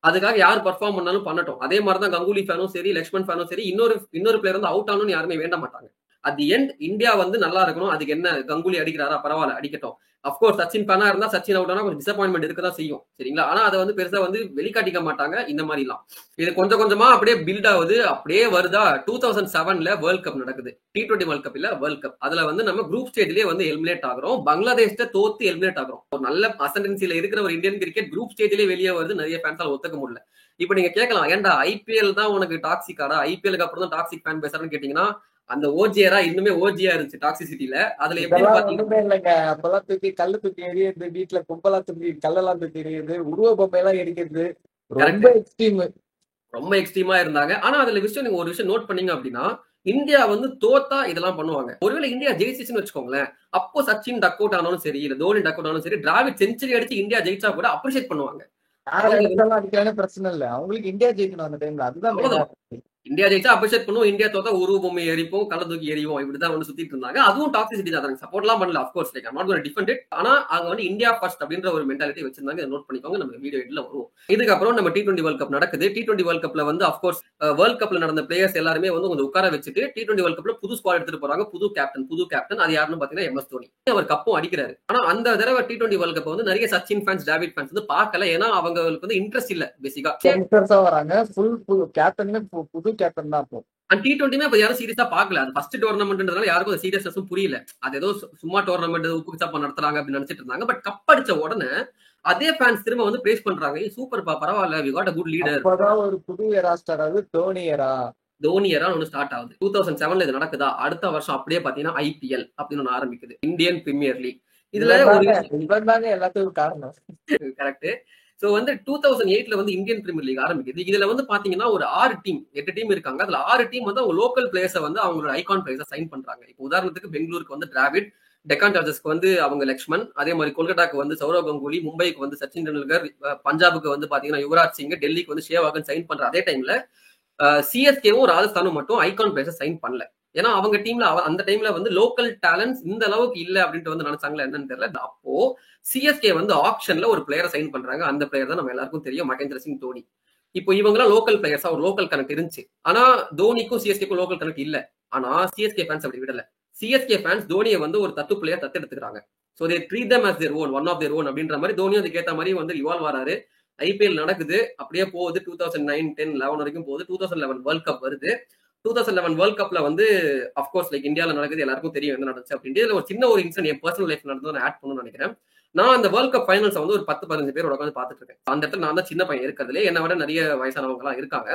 அதுக்காக யார் பர்ஃபார்ம் பண்ணாலும் பண்ணட்டும். அதே மாதிரிதான் கங்குலி ஃபேனும் சரி, லக்ஷ்மன் ஃபேனும் சரி, இன்னொரு பிளேயர் வந்து அவுட் ஆகணும்னு யாருமே வேண்ட மாட்டாங்க. அட் தி எண்ட் இந்தியா வந்து நல்லா இருக்கணும். அதுக்கு என்ன கங்குலி அடிக்கிறாரா, பரவாயில்ல அடிக்கட்டும். அப்கோர்ஸ் சச்சின் ஃபேனா இருந்தா சச்சின் அவுட் ஆனா கொஞ்சம் டிசப்பாயின்மெண்ட் இருக்கதான் செய்யும், சரிங்களா? ஆனா அதை வந்து பெருசா வந்து வெளிக்காட்டிக்க மாட்டாங்க. இந்த மாதிரி எல்லாம் இது கொஞ்சம் கொஞ்சமா அப்படியே பில்ட் ஆகுது, அப்படியே வருதா. 2007ல வேர்ல்ட் கப் நடக்குது, T20 வேர்ல்ட் கப் இல்ல, வேர்ல்ட் கப். அதுல வந்து நம்ம குரூப் ஸ்டேஜ்லயே வந்து எலிமினேட் ஆகிறோம், பங்களாதேஷ்ட தோத்து எலிமினேட் ஆகிறோம். ஒரு நல்ல அசண்டன்சில இருக்கிற ஒரு இந்தியன் கிரிக்கெட் குரூப் ஸ்டேஜ்லயே வெளியே வருது, நிறைய ஃபேன்ஸால ஒத்துக்க முடியல. இப்ப நீங்க கேட்கலாம், ஏன்டா ஐபிஎல் தான் உனக்கு டாக்ஸிக்காடா, ஐபிஎலுக்கு அப்புறம் தான் டாக்ஸிக் ஃபேன் பேசுறான்னு கேட்டீங்கன்னா, அந்த ஓஜியரா இன்னுமே ஓஜியா இருந்துச்சு டாக்ஸிசிட்டில. அதுல எப்படி ஒண்ணுமே இல்லைங்க. அப்பெல்லாம் தூக்கி கல்லு தூக்கி எறியுது, வீட்டுல கும்பலா தூக்கி கல்லெல்லாம் தூக்கி எறியுது, உருவ பொம்மை எல்லாம் எரிக்கிறது, ரொம்ப எக்ஸ்ட்ரீம், ரொம்ப எக்ஸ்ட்ரீமா இருந்தாங்க. ஆனா அதுல விஷயம் நீங்க ஒரு விஷயம் நோட் பண்ணீங்க அப்படின்னா, இந்தியா வந்து தோத்தா இதெல்லாம் பண்ணுவாங்க. ஒருவேளை இந்தியா ஜெயிச்சிச்சுன்னு வச்சுக்கோங்களேன், அப்போ சச்சின் டக் அவுட் ஆனாலும் சரி, இல்ல தோனி டக் அவுட் ஆனாலும் சரி, டிராவிட் செஞ்சுரி அடிச்சு இந்தியா ஜெயிச்சா கூட அப்ரிஷியேட் பண்ணுவாங்க. அடிக்கலாம் பிரச்சனை இல்ல, அவங்களுக்கு இந்தியா ஜெயிக்கணும் அந்த டைம்ல, அதுதான். இந்தியா ஜெயிச்சா அப்ரிஷியேட் பண்ணுவோம், இந்தியா தோத்தா உருவ பொம்மை எரிப்போம், கள்ள தூக்கி எறிவோம், இப்படிதான் வந்து சுத்திட்டு இருந்தாங்க. அதுவும் டாக்ஸிசிட்டி தான், சப்போர்ட் எல்லாம் பண்ணல. Of course like I'm not going to defend it. ஆனா அவங்க வந்து இந்தியா ஃபர்ஸ்ட் அப்படின்ற ஒரு மென்டாலிட்டி வச்சிருந்தாங்க. இதை நோட் பண்ணிக்கோங்க, நம்ம வீடியோ எட்ல வருவோம். இதுக்கப்புறம் நம்ம T20 வேர்ல்ட் கப் நடக்குது. T20 வேர்ல்ட் கப்ல வந்து அஃப்கோர்ஸ் வேர்ல்ட் கப்ல நடந்த பிளேயர்ஸ் எல்லாருமே வந்து கொஞ்சம் உட்கார வச்சுட்டு T20 வேர்ல்ட் கப்ல புது ஸ்குவாட் எடுத்துட்டு போறாங்க. புது கேப்டன் அது யாருன்னு பாத்தீங்கன்னா MS தோனி. அவர் கப்பும் அடிக்கிறாரு. ஆனா அந்த தடவை T20 வேர்ல்ட் கப் வந்து நிறைய சச்சின் ஃபேன்ஸ், டிராவிட் ஃபேன்ஸ் வந்து பார்க்கல. ஏன்னா அவங்களுக்கு வந்து இன்ட்ரெஸ்ட் இல்ல. பேசிக்கா வராங்க, ஃபுல் கேப்டனுமே புது கேப்டன் தான். அப்போ T20 இப்ப யாரும் சீரியஸா பாக்கல. அது ஃபர்ஸ்ட் டோர்னமெண்ட்ன்றதால யாருக்கும் சீரியஸ்னஸும் புரியல. அது ஏதோ சும்மா டோர்னமெண்ட் உப்பு சாப்பா நடத்துறாங்க அப்படின்னு நினைச்சிட்டு இருந்தாங்க. பட் கப் அடிச்ச உடனே அதே ஃபேன்ஸ் திரும்ப வந்து பிரேஸ் பண்றாங்க, சூப்பர் பா, பரவாயில்ல, we got a good leader. அப்பதான் ஒரு புது எரா ஸ்டார்ட் ஆகுது, தோனி எரா ஒன்னு ஸ்டார்ட் ஆகுது. 2007ல இது நடக்குதா, அடுத்த வருஷம் அப்படியே பாத்தீங்கன்னா IPL அப்படின்னு ஒன்னு ஆரம்பிக்குது, இந்தியன் பிரீமியர் லீக். இதுல ஒரு எல்லாத்துக்கும் காரணம் கரெக்ட். சோ வந்து 2008ல வந்து இந்தியன் பிரீமியர் லீக் ஆரம்பிக்குது. இதுல வந்து பாத்தீங்கன்னா ஒரு 8 டீம் இருக்காங்க. அதுல 6 டீம் வந்து அவங்க லோக்கல் பிளேயர்ஸை வந்து அவங்களோட ஐகான் பிளேயர்ஸை சைன் பண்றாங்க. இப்போ உதாரணத்துக்கு பெங்களூருக்கு வந்து டிராவிட், டெக்கான் சார்ஜர்ஸ்க்கு வந்து அவங்க லக்ஷ்மன், அதே மாதிரி கொல்கட்டாக்கு வந்து சௌரவ் கங்குலி, மும்பைக்கு வந்து சச்சின் டெண்டுல்கர், பஞ்சாபுக்கு வந்து பாத்தீங்கன்னா யுவராஜ் சிங், டெல்லிக்கு வந்து ஷேவாகன் சைன் பண்ற அதே டைம்ல CSKவும் ராஜஸ்தானும் மட்டும் ஐகான் பிளேயர்ஸை சைன் பண்ணல. ஏன்னா அவங்க டீம்ல அந்த டைம்ல வந்து லோக்கல் டேலண்ட்ஸ் இந்த அளவுக்கு இல்ல அப்படின்ட்டு வந்து நினைச்சாங்களா என்னன்னு தெரியல. அப்போ CSK வந்து ஆப்ஷன்ல ஒரு பிளேயரை சைன் பண்றாங்க. அந்த பிளேயர் தான் நம்ம எல்லாருக்கும் தெரியும், மகேந்திர சிங் தோனி. இப்போ இவங்க லோக்கல் பிளேயர்ஸா ஒரு லோக்கல் கனெக்ட் இருந்துச்சு. ஆனா தோனிக்கும் CSKக்கும் லோக்கல் கனெக்ட் இல்ல. ஆனா CSK ஃபேன்ஸ் அப்படி விடல. சிஎஸ்கே ஃபேன்ஸ் தோனியை வந்து ஒரு தத்து பிள்ளையா தத்து எடுத்துக்கிறாங்க. So they treat them as their own, one of their own அப்படின்ற மாதிரி தோனியும் அதுக்கேற்ற மாதிரி வந்து இவால்வ் ஆறாரு. ஐபிஎல் நடக்குது, அப்படியே போகுது. 2009, 10, 11 வரைக்கும் போகுது. 2011 வேர்ல்ட் கப் வருது. 2011 வேர்ல்ட் கப்ல வந்து அஃப்கோர்ஸ் லைக் இந்தியாவில் நடக்குது, எல்லாருக்கும் தெரியும் என்ன நடந்துச்சு அப்படின்ட்டு. இதுல ஒரு சின்ன ஒரு இன்சிடென்ட் என் பர்சனல் லைஃப் நடந்து நான் ஆட் பண்ணணும்னு நினைக்கிறேன். நான் அந்த வேர்ல்ட் கப் ஃபைனல்ஸ் வந்து ஒரு 10-15 பேர் உட்காந்து பார்த்துட்டு இருக்கேன். அந்த இடத்துல நான் தான் சின்ன பையன் இருக்கிறதுலே, என்னை விட நிறைய வயசானவங்க எல்லாம் இருக்காங்க.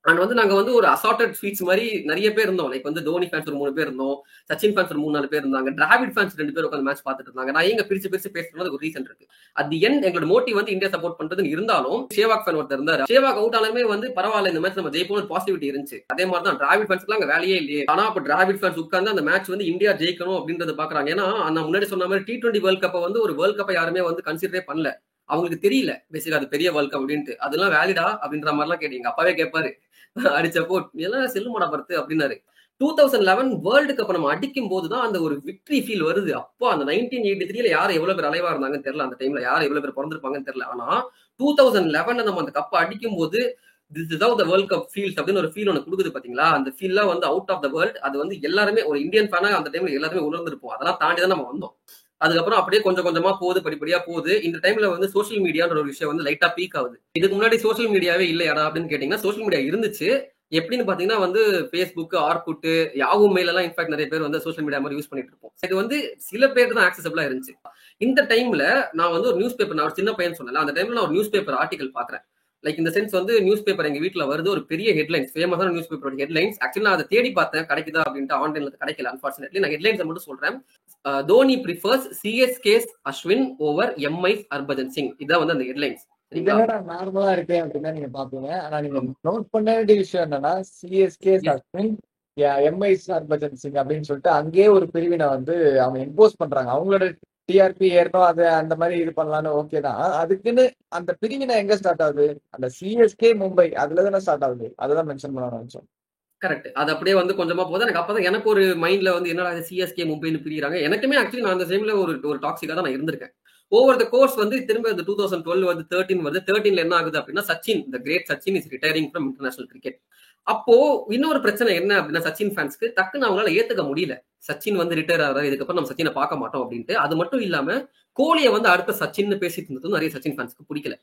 அண்ட் வந்து நாங்க வந்து ஒரு அசார்டட் ஸ்வீட்ஸ் மாதிரி நிறைய பேர் இருந்தோம். லைக் வந்து தோனி ஃபேன்ஸ் ஒரு 3 பேர் இருந்தோம், சச்சின் ஃபேன்ஸ் ஒரு 3-4 பேர் இருந்தாங்க, டிராவிட் ஃபேன்ஸ் 2 பேர் உட்காந்து மேட்ச் பார்த்துட்டு இருந்தாங்க. நான் எங்க பிரிச்சு பேசுறது ஒரு ரீசன் இருக்கு. அட் தி எண்ட் எங்களோட மோட்டிவ் வந்து இந்தியா சப்போர்ட் பண்றதுன்னு இருந்தாலும் சேவாக் ஃபேன் ஒருத்தர் இருந்தாரு. சேவாக் அவுட் ஆனாலுமே வந்து பரவாயில்ல, இந்த மேட்ச் நம்ம ஜெயிப்போம் பாசிட்டிவிட்டி இருந்துச்சு. அதே மாதிரி தான் டிராவிட் ஃபேன்ஸ்க்கு அங்க வேலையே இல்லையே. ஆனா அப்ப டிராவிட் ஃபேன்ஸ் உட்கார்ந்து அந்த மேட்ச் வந்து இந்தியா ஜெயிக்கணும் அப்படின்றத பாக்குறாங்க. ஏன்னா நான் முன்னாடி சொன்ன மாதிரி T20 வேர்ல்ட் கப்பை வந்து ஒரு வேர்ல்ட் கப்பை யாருமே வந்து கன்சிடரே பண்ணல. அவங்களுக்கு தெரியல பேசிக்கா அது பெரிய வேர்ல்ட் கப் அப்படின்ட்டு. அதெல்லாம் வேலிடா அப்படின்ற மாதிரி எல்லாம் கேட்டீங்க. அப்பாவே கேட்பாரு அடிச்சப்போ எல்லாம் செல்லுமாடா பருத்து அப்படின்னாரு. 2011 வேர்ல்டு கப் நம்ம அடிக்கும் போதுதான் அந்த ஒரு விக்டரி ஃபீல் வருது. அப்போ அந்த 1983 யார் எவ்வளவு பேர் அலைவா இருந்தாங்கன்னு தெரியல. அந்த டைம்ல யார் எவ்வளவு பேர் பிறந்திருப்பாங்கன்னு தெரியல. ஆனா 2011 நம்ம அந்த கப் அடிக்கும் போது this is how the world cup feels அப்படின்னு ஒரு ஃபீல் ஒன்று கொடுக்குது பாத்தீங்களா. அந்த ஃபீல்லாம் வந்து அவுட் ஆஃப் த வேர்ல்ட். அது வந்து எல்லாருமே ஒரு இந்தியன் ஃபேனா அந்த டைம்ல எல்லாருமே உணர்ந்திருப்போம். அதெல்லாம் தாண்டி தான் நம்ம வந்தோம். அதுக்கப்புறம் அப்படியே கொஞ்சம் கொஞ்சமா போகுது, படிப்படியா போகுது. இந்த டைம்ல வந்து சோஷியல் மீடியான்ற ஒரு விஷயம் வந்து லைட்டா பீக் ஆகுது. இதுக்கு முன்னாடி சோஷியல் மீடியாவே இல்லையாடா அப்படின்னு கேட்டீங்கன்னா சோஷியல் மீடியா இருந்துச்சு. எப்படின்னு பாத்தீங்கன்னா வந்து Facebook, ஆர்குட், யாஹூ மெயில் எல்லாம் இன்ஃபேக்ட் நிறைய பேர் வந்து சோஷியல் மீடியா மாதிரி யூஸ் பண்ணிட்டு இருப்போம். இது வந்து சில பேருக்கு தான் ஆக்சசபிளா இருந்துச்சு. இந்த டைம்ல நான் வந்து ஒரு நியூஸ் பேப்பர், நான் ஒரு சின்ன பையன் சொன்னல, அந்த டைம்ல நான் ஒரு நியூஸ் பேப்பர் ஆர்டிகல் பாக்குறேன். லைக் இந்த சென்ஸ் வந்து நியூஸ் பேப்பர் எங்க வீட்டுல வருது, ஒரு பெரிய ஹெட்லைன்ஸ், ஃபேமஸான நியூஸ் பேப்பரோட ஹெட்லைன்ஸ். ஆக்சுவலி நான் அதை தேடி பார்த்தேன், கிடைக்குதா அப்படின்ட்டு. ஆன்லைன்ல கிடைக்கல அன்பார்ச்சுனேட்லி. நான் ஹெட்லைன்ஸ் மட்டும் சொல்றேன். Dhoni prefers CSK's Ashwin over MI's Harbhajan Singh. இதான் வந்து அந்த ஹெட்லைன்ஸ். இதெல்லாம் நார்மலா இருக்கு அப்படின்னா நீங்க பாப்பீங்க. ஆனா நீங்க நோட் பண்ண வேண்டிய விஷயம் என்னன்னா சிஎஸ்கே அஸ்வின் எம்ஐ ஹர்பஜன் சிங் அப்படின்னு சொல்லிட்டு அங்கேயே ஒரு பிரிவினை வந்து அவங்க இம்போஸ் பண்றாங்க. அவங்களோட டிஆர்பி ஏறணும், அது அந்த மாதிரி இது பண்ணலான்னு ஓகே தான். அதுக்குன்னு அந்த பிரிவினை எங்க ஸ்டார்ட் ஆகுது? அந்த சிஎஸ்கே மும்பை அதுல தானே ஸ்டார்ட் ஆகுது. அதுதான் மென்ஷன் பண்ண நினைச்சோம். கரெக்ட். அது அப்படியே வந்து கொஞ்சமா போது. எனக்கு அப்பதான் எனக்கு ஒரு மைண்ட்ல வந்து என்னடா சிஎஸ்கே மும்பைன்னு பிரிகிறாங்க. எனக்குமே ஆக்சுவலி நான் அந்த டைம்ல ஒரு டாக்ஸிக்கா தான் நான் இருந்திருக்கேன். ஓவர் த கோர்ஸ் வந்து திரும்ப 2012 வந்து 13 வருது. 13ல என்ன ஆகுது அப்படின்னா Sachin, the great Sachin is retiring from international cricket. அப்போ இன்னொரு பிரச்சனை என்ன அப்படின்னா சச்சின் ஃபேன்ஸ்க்கு டக்குன்னு அவங்களால ஏத்துக்க முடியல. சச்சின் வந்து ரிட்டையர் ஆகிறாரு, இதுக்கப்புறம் நம்ம சச்சினை பார்க்க மாட்டோம் அப்படின்ட்டு. அது மட்டும் இல்லாம கோலியை வந்து அடுத்த சச்சின் பேசிட்டு இருந்ததும் நிறைய சச்சின் ஃபேன்ஸ்க்கு பிடிக்கல.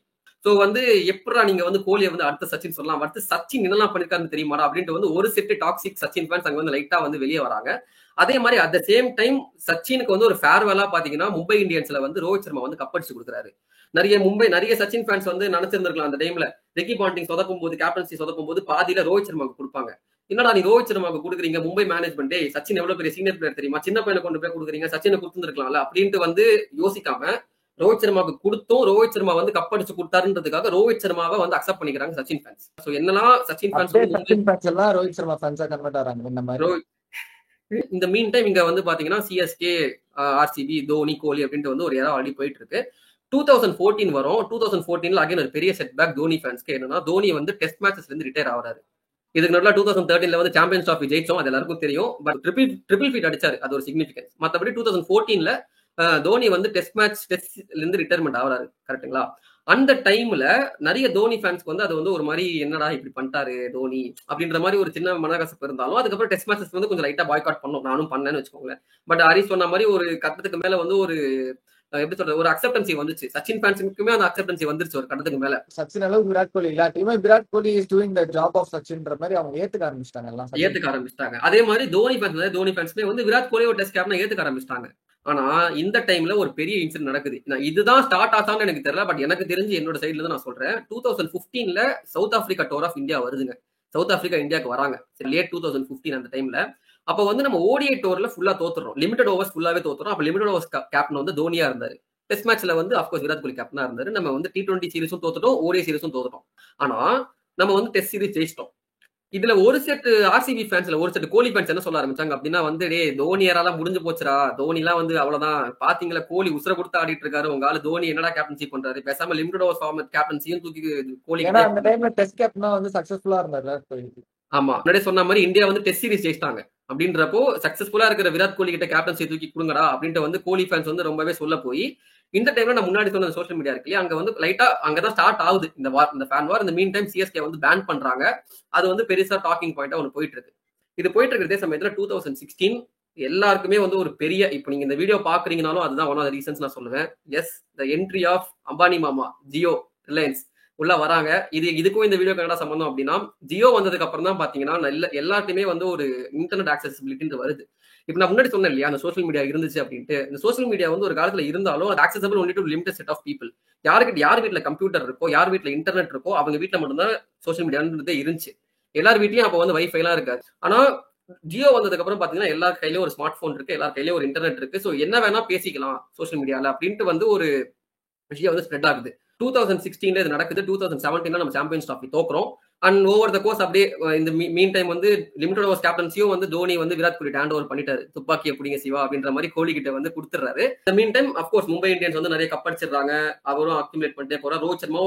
சோ வந்து எப்படா நீங்க வந்து கோலியை வந்து அடுத்த சச்சின் சொல்லலாம், அடுத்து சச்சின் என்னெல்லாம் பண்ணிருக்காருன்னு தெரியுமாடா அப்படின்ட்டு வந்து ஒரு செட்டு டாக்ஸிக் சச்சின் ஃபேன்ஸ் அங்க வந்து லைட்டா வந்து வெளியே வராங்க. அதே மாதிரி அட் த சேம் டைம் சச்சினுக்கு வந்து ஒரு ஃபேர்வெலா பாத்தீங்கன்னா மும்பை இந்தியன்ஸ்ல வந்து ரோஹித் சர்மா வந்து கப்படிச்சு கொடுக்குறாரு. நிறைய சச்சின் ஃபேன்ஸ் வந்து நினைச்சிருந்திருக்கலாம் அந்த டைம்ல ரிக்கி பாண்டிங் சொதப்பும் போது, கேப்டன்சி சொதப்பும் போது பாதியில ரோஹித் சர்மாவுக்கு கொடுப்பாங்க. என்னடா நீ ரோஹித் சர்மாவுக்கு கொடுக்குறீங்க, மும்பை மேனேஜ்மெண்ட் சச்சின் எவ்வளவு பெரிய சீனியர் பிளேயர் தெரியுமா, சின்ன பையனை கொண்டு போய் கொடுக்குறீங்க, சச்சினை கொடுத்துருக்கலாம்ல அப்படின்ட்டு வந்து யோசிக்காம ரோஹித் சர்மாவுக்கு கொடுத்தும் ரோஹித் சர்மா வந்து கப்படிச்சு கொடுத்தாருன்றதுக்காக ரோஹித் சர்மாவை வந்து அக்செப்ட் பண்ணிக்கிறாங்க சச்சின் ஃபேன்ஸ். சோ என்னன்னா சச்சின் ஃபேன்ஸ் எல்லாம் ரோஹித் சர்மா ஃபேன்ஸா கன்வெர்ட் ஆறாங்க இந்த மாதிரி. இந்த மீன் டைம் இங்க வந்து பாத்தீங்கன்னா சிஎஸ்கே, ஆர்சிபி, தோனி, கோலி அப்படின்ட்டு வந்து ஒரு ஆல்ரெடி போயிட்டு இருக்கு. 2014 வரும். 2014ல அகைன் ஒரு பெரிய செட் பேக் தோனி ஃபேன்ஸ்க்கு. என்னன்னா தோனி வந்து டெஸ்ட் மேட்சஸ்ல இருந்து ரிட்டையர் ஆகிறாரு. இதுக்கு நடுவில் 2013ல வந்து சாம்பியன்ஸ் ட்ராஃபி ஜெயிச்சோம், அது எல்லாருக்கும் தெரியும். பட் ட்ரிபிள் ஃபீட் அடிச்சாரு, அது ஒரு சிக்னிஃபிகன்ஸ். மற்றபடி 2014ல தோனி வந்து டெஸ்ட்ல இருந்து ரிட்டையர்மெண்ட் ஆகிறாரு. கரெக்டுங்களா? அந்த டைம்ல நிறைய தோனி ஃபேன்ஸ்க்கு வந்து அது வந்து ஒரு மாதிரி என்னடா இப்படி பண்ணிட்டாரு தோனி அப்படின்ற மாதிரி ஒரு சின்ன மனகசப்பு இருந்தாலும் அதுக்கப்புறம் டெஸ்ட் மேட்சஸ் வந்து கொஞ்சம் லைட்டா பாய்காட் பண்ணோம். நானும் பண்ணேன்னு வச்சுக்கோங்களேன். பட் ஹரிஷ் சொன்ன மாதிரி ஒரு கட்டத்துக்கு மேல வந்து ஒரு எப்படி சொல்றது, ஒரு அக்செப்டன்சி வந்துச்சு. சச்சின் ஃபேன்ஸுக்குமே அந்த அக்செப்டன்சி வந்துருச்சு ஒரு கட்டத்துக்கு மேல. சச்சின் அளவு விராட் கோலி இல்லாட்டியுமே Virat Kohli is doing the job of சச்சின்ற மாதிரி அவங்க ஏத்துக்க ஆரம்பிச்சிட்டாங்க. அதே மாதிரி தோனி ஃபேன்ஸ்மே வந்து விராட் கோலி ஒரு டெஸ்ட் கேப்டனா ஏத்துக்க ஆரம்பிச்சிட்டாங்க. ஆனா இந்த டைம்ல ஒரு பெரிய இன்சிடென்ட் நடக்குது. இதுதான் ஸ்டார்ட் ஆச்சான்னு எனக்கு தெரியல, பட் எனக்கு தெரிஞ்சு என்னோட சைட்ல இருந்து நான் சொல்றேன். 2015ல South Africa tour of India வருதுங்க. சவுத் ஆப்பிரிக்கா இந்தியாவுக்கு வராங்க லேட் 2015 அந்த டைம்ல. அப்ப வந்து நம்ம ஓடிஐ டூர்ல ஃபுல்லா தோத்துறோம், லிமிடெட் ஓவர்ஸ் ஃபுல்லாவே தோத்துறோம். அப்ப லிமிடெட் ஓவர்ஸ் கேப்டன் வந்து தோனியா இருந்தாரு. டெஸ்ட் மேட்ச்ல வந்து அப்கோர்ஸ் விராட் கோலி கேப்டனா இருந்தாரு. நம்ம வந்து T20 சீரிஸும் தோத்துட்டோம், ஓடிஐ சீரிஸும் தோத்துட்டோம். ஆனா நம்ம வந்து டெஸ்ட் சீரிஸ் ஜெயிச்சிட்டோம். இதுல ஒரு செட் ஆர்சிபி ஃபேன்ஸ்ல ஒரு செட் கோலி ஃபேன்ஸ் என்ன சொல்ல ஆரம்பிச்சாங்க அப்படின்னா வந்து டே தோனி யாராலாம் முடிஞ்சு போச்சுரா, தோனி எல்லாம் வந்து அவ்வளவுதான், பாத்தீங்களா கோலி உசுர கொடுத்து ஆடிட்டு இருக்காரு, உங்க ஆளு தோனி என்னடா கேப்டன்சி பண்றாரு, பேசாம லிமிடெட் ஓவர் ஃபார்மட் கேப்டன்சியும் தூக்கி கோலி. அந்த டைம்ல டெஸ்ட் கேப்டனா வந்து சக்சஸ்ஃபுல்லா இருந்தாரு. ஆமா, முன்னாடியே சொன்ன மாதிரி இந்தியா வந்து டெஸ்ட் சீரிஸ் ஜெயிச்சிட்டாங்க. அப்படின்றப்போ சக்சஸ்ஃபுல்லா இருக்கிற விராட் கோலி கிட்ட கேப்டன்சி தூக்கி கொடுங்கடா அப்படின்ட்டு வந்து கோலி ஃபேன்ஸ் வந்து ரொம்பவே சொல்ல போய் இந்த டைம்ல நான் முன்னாடி சொன்ன சோஷியல் மீடியா இருக்கு, அங்க வந்து லைட்டா அங்கதான் ஸ்டார்ட் ஆகுது இந்த ஃபேன் வார். இந்த மீன் டைம் சிஎஸ்கே வந்து பேன் பண்றாங்க. அது வந்து பெருசா டாக்கிங் பாயிண்டா ஒன்று போயிட்டு இருக்கு. இது போயிட்டு இருக்கிறதே சமயத்துல 2016 எல்லாருக்குமே வந்து ஒரு பெரிய, இப்போ நீங்க இந்த வீடியோ பாக்குறீங்கனாலும் அதுதான் ஒன் ஆஃப் த ரீசன்ஸ் நான் சொல்லுவேன். Yes, the entry of Ambani மாமா, ஜியோ, ரிலையன்ஸ் உள்ள வராங்க. இதுக்கும் இந்த வீடியோ என்னடா சம்பந்தம் அப்படின்னா, ஜியோ வந்ததுக்கு அப்புறம் தான் பாத்தீங்கன்னா எல்லாத்தையுமே வந்து ஒரு இன்டர்நெட் ஆக்சசிபிலிட்டி வருது. இப்ப நான் முன்னாடி சொன்னேன் இல்லையா, அந்த சோஷியல் மீடியா இருந்துச்சு அப்படின்ட்டு. இந்த சோஷியல் மீடியா வந்து ஒரு காலத்துல இருந்தாலும் அது accessible only to limited set of people. யார் வீட்டுல கம்ப்யூட்டர் இருக்கோ, யார் வீட்டுல இன்டர்நெட் இருக்கோ, அவங்க வீட்டுல மட்டும்தான் சோஷியல் மீடியான்றதே இருந்துச்சு. எல்லார் வீட்லயும் அப்ப வந்து வைஃபை எல்லாம் இருக்காது. ஆனா ஜியோ வந்ததுக்கு அப்புறம் பாத்தீங்கன்னா எல்லார் கையிலயும் ஒரு ஸ்மார்ட் போன் இருக்கு, எல்லார் கையிலயும் ஒரு இன்டர்நெட் இருக்கு. சோ என்ன வேணா பேசிக்கலாம் சோஷியல் மீடியால அப்படின்ட்டு வந்து ஒரு விஷயம் வந்து ஸ்ப்ரெட் ஆகுது. 2016 இது நடக்குது. 2017 நம்ம சாம்பியன்ஸ் ட்ராஃபி தோக்குறோம். அண்ட் ஓவர் த கோர்ஸ் அப்படியே இந்த மீன் டைம் வந்து லிமிடெட் ஓவர்ஸ் கேப்டன்சியும் வந்து தோனி வந்து விராட் கோலி ஹேண்ட் ஓவர் பண்ணிட்டாரு. துப்பாக்கியை பிடிங்க சிவா அப்படின்ற மாதிரி கோலி கிட்ட வந்து கொடுத்துறாரு. இந்த mean time of course Mumbai Indians வந்து நிறைய கப் அடிச்சிடுறாங்க. அவரும் அக்யூமுலேட் பண்ணிட்டே போறாரு. ரோஹித் சர்மா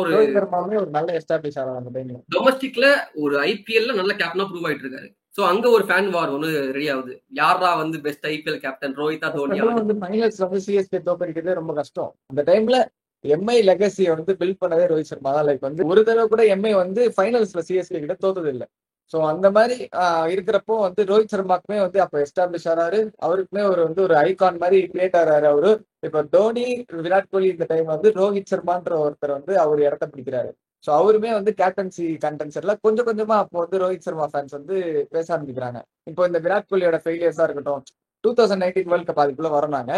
ஒரு நல்ல எஸ்டாப்ளிஷ் ஆகிறாங்க. டொமஸ்டிக்ல ஒரு ஐபிஎல்ல நல்ல கேப்டனா ப்ரூவ் ஆயிட்டு இருக்காரு. சோ அங்க ஒரு ஃபேன் வார் ஒன்னு ரெடி ஆகுது. யாரா வந்து பெஸ்ட் ஐபிஎல் கேப்டன், ரோஹிதா தோனியா? வந்து ஃபைனல்ஸ்ல வந்து சிஎஸ்கே தோக்கடிக்கிறதே ரொம்ப கஷ்டம். அந்த டைம்ல எம்ஐ லெகசியை வந்து பில்ட் பண்ணதே ரோஹித் சர்மா தான். லைக் வந்து ஒரு தடவை கூட எம்ஐ வந்து ஃபைனல்ஸ்ல சிஎஸ்கே கிட்ட தோத்தது இல்லை. ஸோ அந்த மாதிரி இருக்கிறப்போ வந்து ரோஹித் சர்மாக்குமே வந்து அப்போ எஸ்டாப்ளிஷ் ஆறாரு. அவருக்குமே ஒரு ஐகான் மாதிரி கிரியேட் ஆறாரு அவரு. இப்போ தோனி, விராட் கோலி இந்த டைம் வந்து ரோஹித் சர்மான்ற ஒருத்தர் வந்து அவர் இடத்த பிடிக்கிறாரு. ஸோ அவருமே வந்து கேப்டன்சி கண்டென்சர்ல கொஞ்சம் கொஞ்சமா அப்போ வந்து ரோஹித் சர்மா ஃபேன்ஸ் வந்து பேச ஆரம்பிக்கிறாங்க. இப்போ இந்த விராட் கோலியோட ஃபெயிலியர்ஸா இருக்கட்டும், 2019 வேர்ல்ட் கப் அதுக்குள்ள வரோம்னாங்க,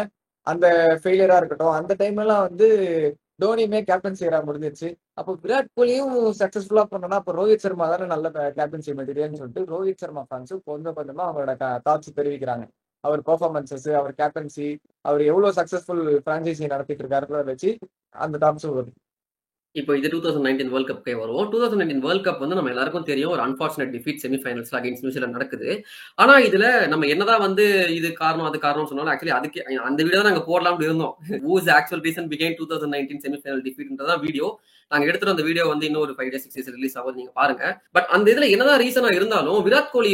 அந்த ஃபெயிலியரா இருக்கட்டும், அந்த டைம்ல எல்லாம் வந்து தோனியுமே கேப்டன்சி ஏரா முடிஞ்சிருச்சு. அப்போ விராட் கோலியும் சக்சஸ்ஃபுல்லா பண்ணனா அப்போ ரோஹித் சர்மா தானே நல்ல கேப்டன்சி மெட்டீரியல்னு சொல்லிட்டு ரோஹித் சர்மா ஃபேன்ஸும் கொஞ்சம் கொஞ்சமா அவங்களோட தாட்ஸ் தெரிவிக்கிறாங்க. அவர் பெர்ஃபார்மன்சஸ், அவர் கேப்டன்சி, அவர் எவ்வளவு சக்சஸ்ஃபுல் பிரான்சைசி நடத்திட்டு இருக்காருன்றத வச்சு அந்த தாட்ஸும் வருது. இப்போ இது 2019 வேர்ல்ட் கப்கே வருவோம். 2019 வேர்ல்ட் கப் வந்து நம்ம எல்லாருக்கும் தெரியும், ஒரு அன்பார்ச்சுனேட் டிஃபீட் செமிஃபைனல்ஸ்ல அகைன்ஸ்ட் நியூசிலாந்து நடக்குது. ஆனா இதுல நம்ம என்னதான் வந்து இது காரணம் அது காரணம் சொன்னாலும் ஆக்சுவலி அதுக்கு அந்த வீடியோ தான் நாங்க போடலாம்னு இருந்தோம். ஹூஸ் ஆக்சுவல் ரீசன் பிகைன் 2019 செமிஃபைனல் டிஃபீட்ன்றதான் வீடியோ. நாங்க எடுத்துட்டு அந்த வீடியோ வந்து இன்னும் ஒரு 5 days 6 days ரிலீஸ் ஆகுது, நீங்க பாருங்க. பட் அந்த இதுல என்னதான் ரீசனா இருந்தாலும் விராட் கோலி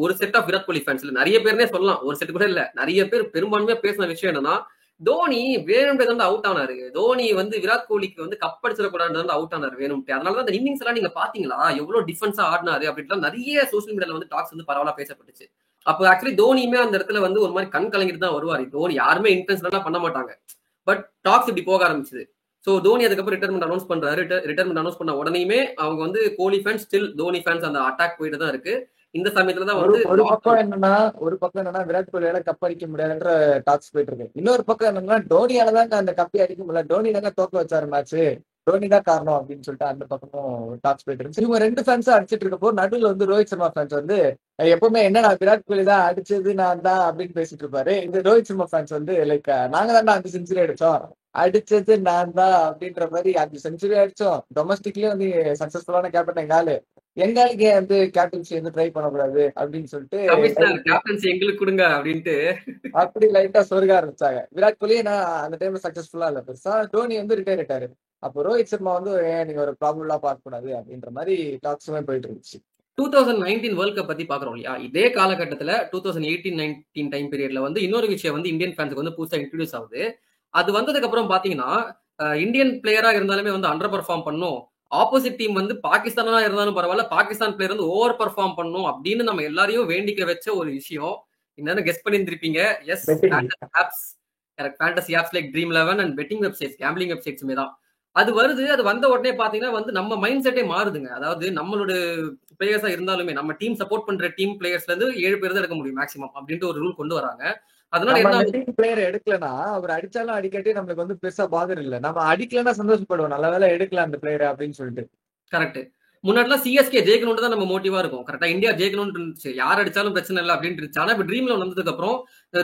ஒரு செட் ஆஃப் விராட் கோலி ஃபேன்ஸ்ல நிறைய பேர்னே சொல்லலாம், ஒரு செட் கூட இல்ல, நிறைய பேர் பெரும்பான்மையா பேசின விஷயம் என்னன்னா, தோனி வேணும்ட்டே தான் அவுட் ஆனாரு. தோனி வந்து விராட் கோலிக்கு வந்து கப் அடிச்சிடக்கூடாது அவுட் ஆனாரு வேணும்ட்டு. அதனாலதான் அந்த இன்னிங்ஸ் எல்லாம் நீங்க பாத்தீங்களா எவ்வளவு டிஃபென்ஸா ஆடினாரு அப்படின்ட்டு நிறைய சோசியல் மீடியால வந்து டாக்ஸ் வந்து பரவலா பேசப்பட்டுச்சு. அப்போ ஆக்சுவலி தோனியுமே அந்த இடத்துல வந்து ஒரு மாதிரி கண் கலங்கிட்டு தான் வருவாரு. தோனி யாருமே இன்டென்ஷனலா பண்ண மாட்டாங்க. பட் டாக்ஸ் இப்படி போக ஆரம்பிச்சது. சோ தோனி அதுக்கப்புறம் ரிட்டைர்மெண்ட் அனௌன்ஸ் பண்றாரு. ரிட்டைர்மெண்ட் அனௌன்ஸ் பண்ண உடனேயுமே அவங்க வந்து கோலி ஃபேன்ஸ் ஸ்டில் தோனி ஃபேன்ஸ் அந்த அட்டாக் போயிட்டு தான் இருக்கு. இந்த சமயத்துல தான் வந்து ஒரு பக்கம் என்னன்னா விராட் கோலியால கப் அடிக்க முடியாதுன்ற டாக்ஸ் போயிட்டு இருக்கு. இன்னொரு பக்கம் என்னன்னா தோனியால தாங்க அந்த கப்பை அடிக்க முடியல, தோனி தாங்க தோக்க வச்சாரு மேட்ச், தோனி தான் காரணம் அப்படின்னு சொல்லிட்டு அந்த பக்கமும் டாக்ஸ் போயிட்டு இருக்கு. இவங்க ரெண்டு ஃபேன்ஸா அடிச்சிட்டு இருக்கப்போ நடுவில் வந்து ரோஹித் சர்மா ஃபேன்ஸ் வந்து எப்பவுமே என்னடா விராட் கோலி தான் அடிச்சது நான் தான் அப்படின்னு பேசிட்டு இருப்பாரு. இந்த ரோஹித் சர்மா ஃபேன்ஸ் வந்து லைக் நாங்க தான்டா 5 செஞ்சுரி அடிச்சோம், அடிச்சது நான் தான் அப்படின்ற மாதிரி 5 செஞ்சுரி அடிச்சோம், டொமஸ்டிக்லயே வந்து சக்சஸ்ஃபுல்லான கேப்டன் எங்காலுக்கு வந்து கேப்டன்சி வந்து ட்ரை பண்ணக்கூடாது அப்படின்னு சொல்லிட்டு கேப்டன்சி எங்களுக்கு கொடுங்க அப்படின்ட்டு அப்படி லைட்டா சொருக ஆரம்பிச்சாங்க. விராட் கோலியே நான் அந்த டைம்ல சக்சஸ்ஃபுல்லா இல்ல பெருசா, தோனி வந்து ரிட்டையர் ஆயிட்டாரு. அப்போ ரோஹித் சர்மா வந்து நீங்க ஒரு ப்ராப்ளம்லா பார்க்க கூடாது அப்படின்ற மாதிரி டாக்ஸுமே போயிட்டு இருந்துச்சு. 2019 வேர்ல்ட் கப் பத்தி பாக்குறோம் இல்லையா, இதே காலகட்டத்துல 2018-19 டைம் பீரியட்ல வந்து இன்னொரு விஷயம் வந்து இந்தியன் ஃபேன்ஸுக்கு வந்து புதுசா இன்ட்ரோடியூஸ் ஆகுது. அது வந்ததுக்கு அப்புறம் பாத்தீங்கன்னா இந்தியன் பிளேயரா இருந்தாலுமே வந்து அண்டர் பெர்ஃபார்ம் பண்ணும், ஆப்போசிட் டீம் வந்து பாகிஸ்தானா இருந்தாலும் பரவாயில்ல, பாகிஸ்தான் பிளேயர் வந்து ஓவர் பெர்ஃபார்ம் பண்ணும் அப்படின்னு நம்ம எல்லாரையும் வேண்டிக்க வச்ச ஒரு விஷயம் என்னன்னு கெஸ் பண்ணியிருந்திருப்பீங்க. Yes, apps, fantasy apps like dream 11 and betting websites, gambling வெப்சைட்ஸுமே தான். அது வருது. அது வந்த உடனே பாத்தீங்கன்னா வந்து நம்ம மைண்ட் செட்டே மாறுதுங்க. அதாவது நம்மளோட பிளேயர்ஸா இருந்தாலுமே நம்ம டீம் சப்போர்ட் பண்ற டீம் பிளேயர்ஸ்ல இருந்து 7 பேர் தான் எடுக்க முடியும் மேக்ஸிமம் அப்படின்ட்டு ஒரு ரூல் கொண்டு வராங்க. அதனால என்ன டீம் பிளேயர் எடுக்கலனா அவர் அடிச்சாலும் அடிக்கட்டி நம்மளுக்கு வந்து பெருசா பாதர் இல்ல, நம்ம அடிக்கலன்னா சந்தோஷப்படுவோம், நல்ல வேலை எடுக்கலாம் அந்த பிளேயர் அப்படின்னு சொல்லிட்டு. கரெக்ட். முன்னாடிலாம் சிஎஸ்கே ஜெயிக்கணும்னு தான் நம்ம மோட்டிவா இருக்கும். கரெக்டா இந்தியா ஜெயிக்கணும்னு இருந்துச்சு, யார் அடிச்சாலும் பிரச்சனை இல்லை அப்படின்னு இருந்துச்சு. ஆனா இப்ப ட்ரீம்ல வந்ததுக்கு அப்புறம்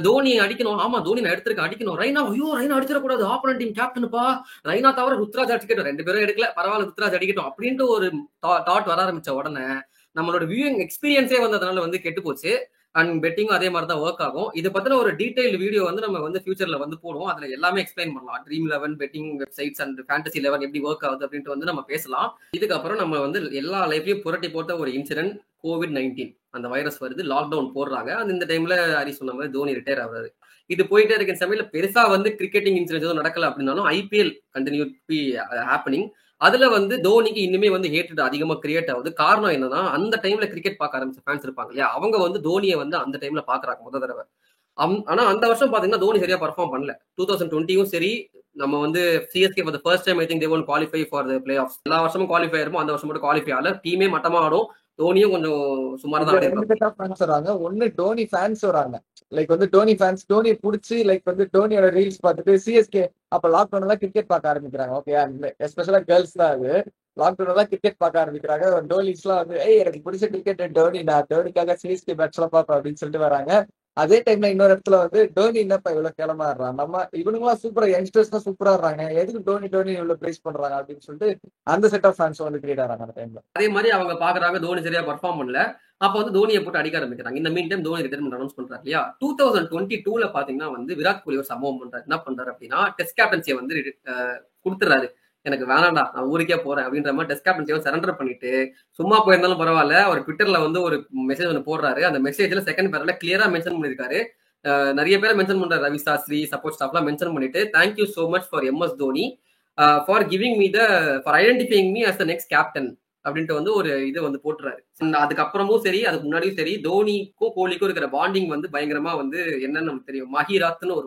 தோனி அடிக்கணும், ஆமா தோனி நான் எடுத்திருக்கேன் அடிக்கணும், ரைனா ஐயோ ரைனா அடிச்சிடக்கூடாது, ஆப்போனன்ட் டீம் கேப்டனுப்பா, ரைனா தவிர ருத்ராஜ் அடிக்கட்டும், 2 பேரும் எடுக்கல பரவாயில்ல ருத்ராஜ் அடிக்கட்டும் அப்படின்ட்டு ஒரு தாட் வர ஆரம்பிச்ச உடனே நம்மளோட வியூயிங் எக்ஸ்பீரியன்ஸே வந்து அதனால வந்து கெட்டு போச்சு. அண்ட் பெட்டிங்கும் அதே மாதிரி தான் ஒர்க் ஆகும். இது பத்தின ஒரு டீடைல் வீடியோ வந்து நம்ம வந்து ஃபியூச்சர்ல வந்து போடுவோம். அதுல எல்லாமே எக்ஸ்பிளைன் பண்ணலாம். Dream 11 betting websites and fantasy 11 எப்படி ஒர்க் ஆகுது அப்படின்ட்டு வந்து நம்ம பேசலாம். இதுக்கப்புறம் நம்ம வந்து எல்லா லைஃப்லயும் புரட்டி போட்ட ஒரு இன்சிடென்ட், COVID-19 அந்த வைரஸ் வருது, லாக்டவுன் போடுறாங்க. அந்த இந்த டைம்ல ஹரி சொன்ன மாதிரி தோனி ரிட்டையர் ஆகுறாரு. இது போயிட்டே இருக்க சமயத்துல பெருசா வந்து கிரிக்கெட்டிங் இன்சிடென்ட் எதுவும் நடக்கல அப்படின்னாலும் IPL கண்டினியூ பி ஹேப்பனிங். அதுல வந்து தோனிக்கு இன்னுமே வந்து ஹேட்டட் அதிகமா கிரியேட் ஆகுது. காரணம் என்னன்னா அந்த டைம்ல கிரிக்கெட் பார்க்க ஆரம்பிச்ச ஃபேன்ஸ் இருப்பாங்க இல்லையா, அவங்க வந்து தோனியை வந்து அந்த டைம்ல பாக்குறாங்க முத தடவை. ஆனா அந்த வருஷம் பாத்தீங்கன்னா தோனி சரியா பர்ஃபார்ம் பண்ணல. 2020யும் சரி, நம்ம வந்து CSK for the first time I think they won't qualify for the play of. எல்லா வருஷமும் குவாலிஃபை ஆயிருமோ, அந்த வருஷம் மட்டும் குவாலிஃபை ஆகல. டீமே மட்டமா ஆடும். தோனியும் கொஞ்சம் சுமாரா தான் இதுல ஆடி 2 செட் ஆஃப் ஃபேன்ஸ் வராங்க. ஒண்ணு டோனி ஃபேன்ஸ் வராங்க. லைக் வந்து டோனி ஃபேன்ஸ் டோனிய புடிச்சு லைக் வந்து டோனியோட ரீல்ஸ் பார்த்துட்டு சிஎஸ்கே அப்ப லாக்டவுன்ல தான் கிரிக்கெட் பார்க்க ஆரம்பிக்கிறாங்க. ஓகே, எஸ்பெஷலா கேர்ள்ஸ் தான் அது. லாக்டவுன்ல தான் கிரிக்கெட் பார்க்க ஆரம்பிக்கிறாங்க. டோனிஸ்லாம் வந்து எனக்கு பிடிச்ச கிரிக்கெட் டோனி, நான் டோனிக்காக சிஎஸ்கே மேட்ச் எல்லாம் பார்ப்பேன் அப்படின்னு சொல்லிட்டு வராங்க. அதே டைம்ல இன்னொரு இடத்துல வந்து டோனி என்னப்பா இவ்வளவு கேளமா ஆடுறான், நம்ம இவனுங்களாம் சூப்பரா யங்ஸ்டர்ஸ் தான் சூப்பரா ஆடுறாங்க, எதுக்கு டோனி டோனி இவ்வளவு பிரைஸ் பண்றாங்க அப்படின்னு சொல்லிட்டு அந்த செட் ஆஃப் ஃபேன்ஸ் வந்து கிரியேட் ஆறாங்க அந்த டைம்ல. அதே மாதிரி அவங்க பாக்குறாங்க தோனி சரியா பர்ஃபார்ம் பண்ணல. அப்ப வந்து தோனியை போட்டு அடிக்க ஆரம்பிக்கிறாங்க. இந்த mean time Dhoni retirement announce பண்றாரு இல்லையா. 2022ல பாத்தீங்கன்னா வந்து விராட் கோலி ஒரு சம்பவம் பண்றாரு. என்ன பண்றாரு அப்படின்னா, டெஸ்ட் கேப்டன்சியை வந்து கொடுத்துறாரு. எனக்கு வேணாம்டா, நான் ஊருக்கே போறேன் அப்படின்ற மாதிரி டெஸ்ட் கேப்டன்சியை சரண்டர் பண்ணிட்டு, சும்மா போயிருந்தாலும் பரவாயில்ல, அவர் ட்விட்டர்ல வந்து ஒரு மெசேஜ் ஒன்று போடுறாரு. அந்த மெசேஜ்ல செகண்ட் பேர்ல கிளியரா மென்ஷன் பண்ணிருக்காரு. நிறைய பேரை மென்ஷன் பண்றாரு. ரவி சாஸ்திரி, சப்போர்ட் ஸ்டாஃப்லாம் மென்ஷன் பண்ணிட்டு, thank you so much for MS Dhoni for giving me for identifying me as the next captain அப்படின்ட்டு வந்து ஒரு இது வந்து போட்டுறாரு. அதுக்கப்புறமும் சரி, அதுக்கு முன்னாடியும் சரி, தோனிக்கும் கோலிக்கும் இருக்கிற பாண்டிங் வந்து பயங்கரமா வந்து என்னன்னு நமக்கு தெரியும். மஹிராத்னு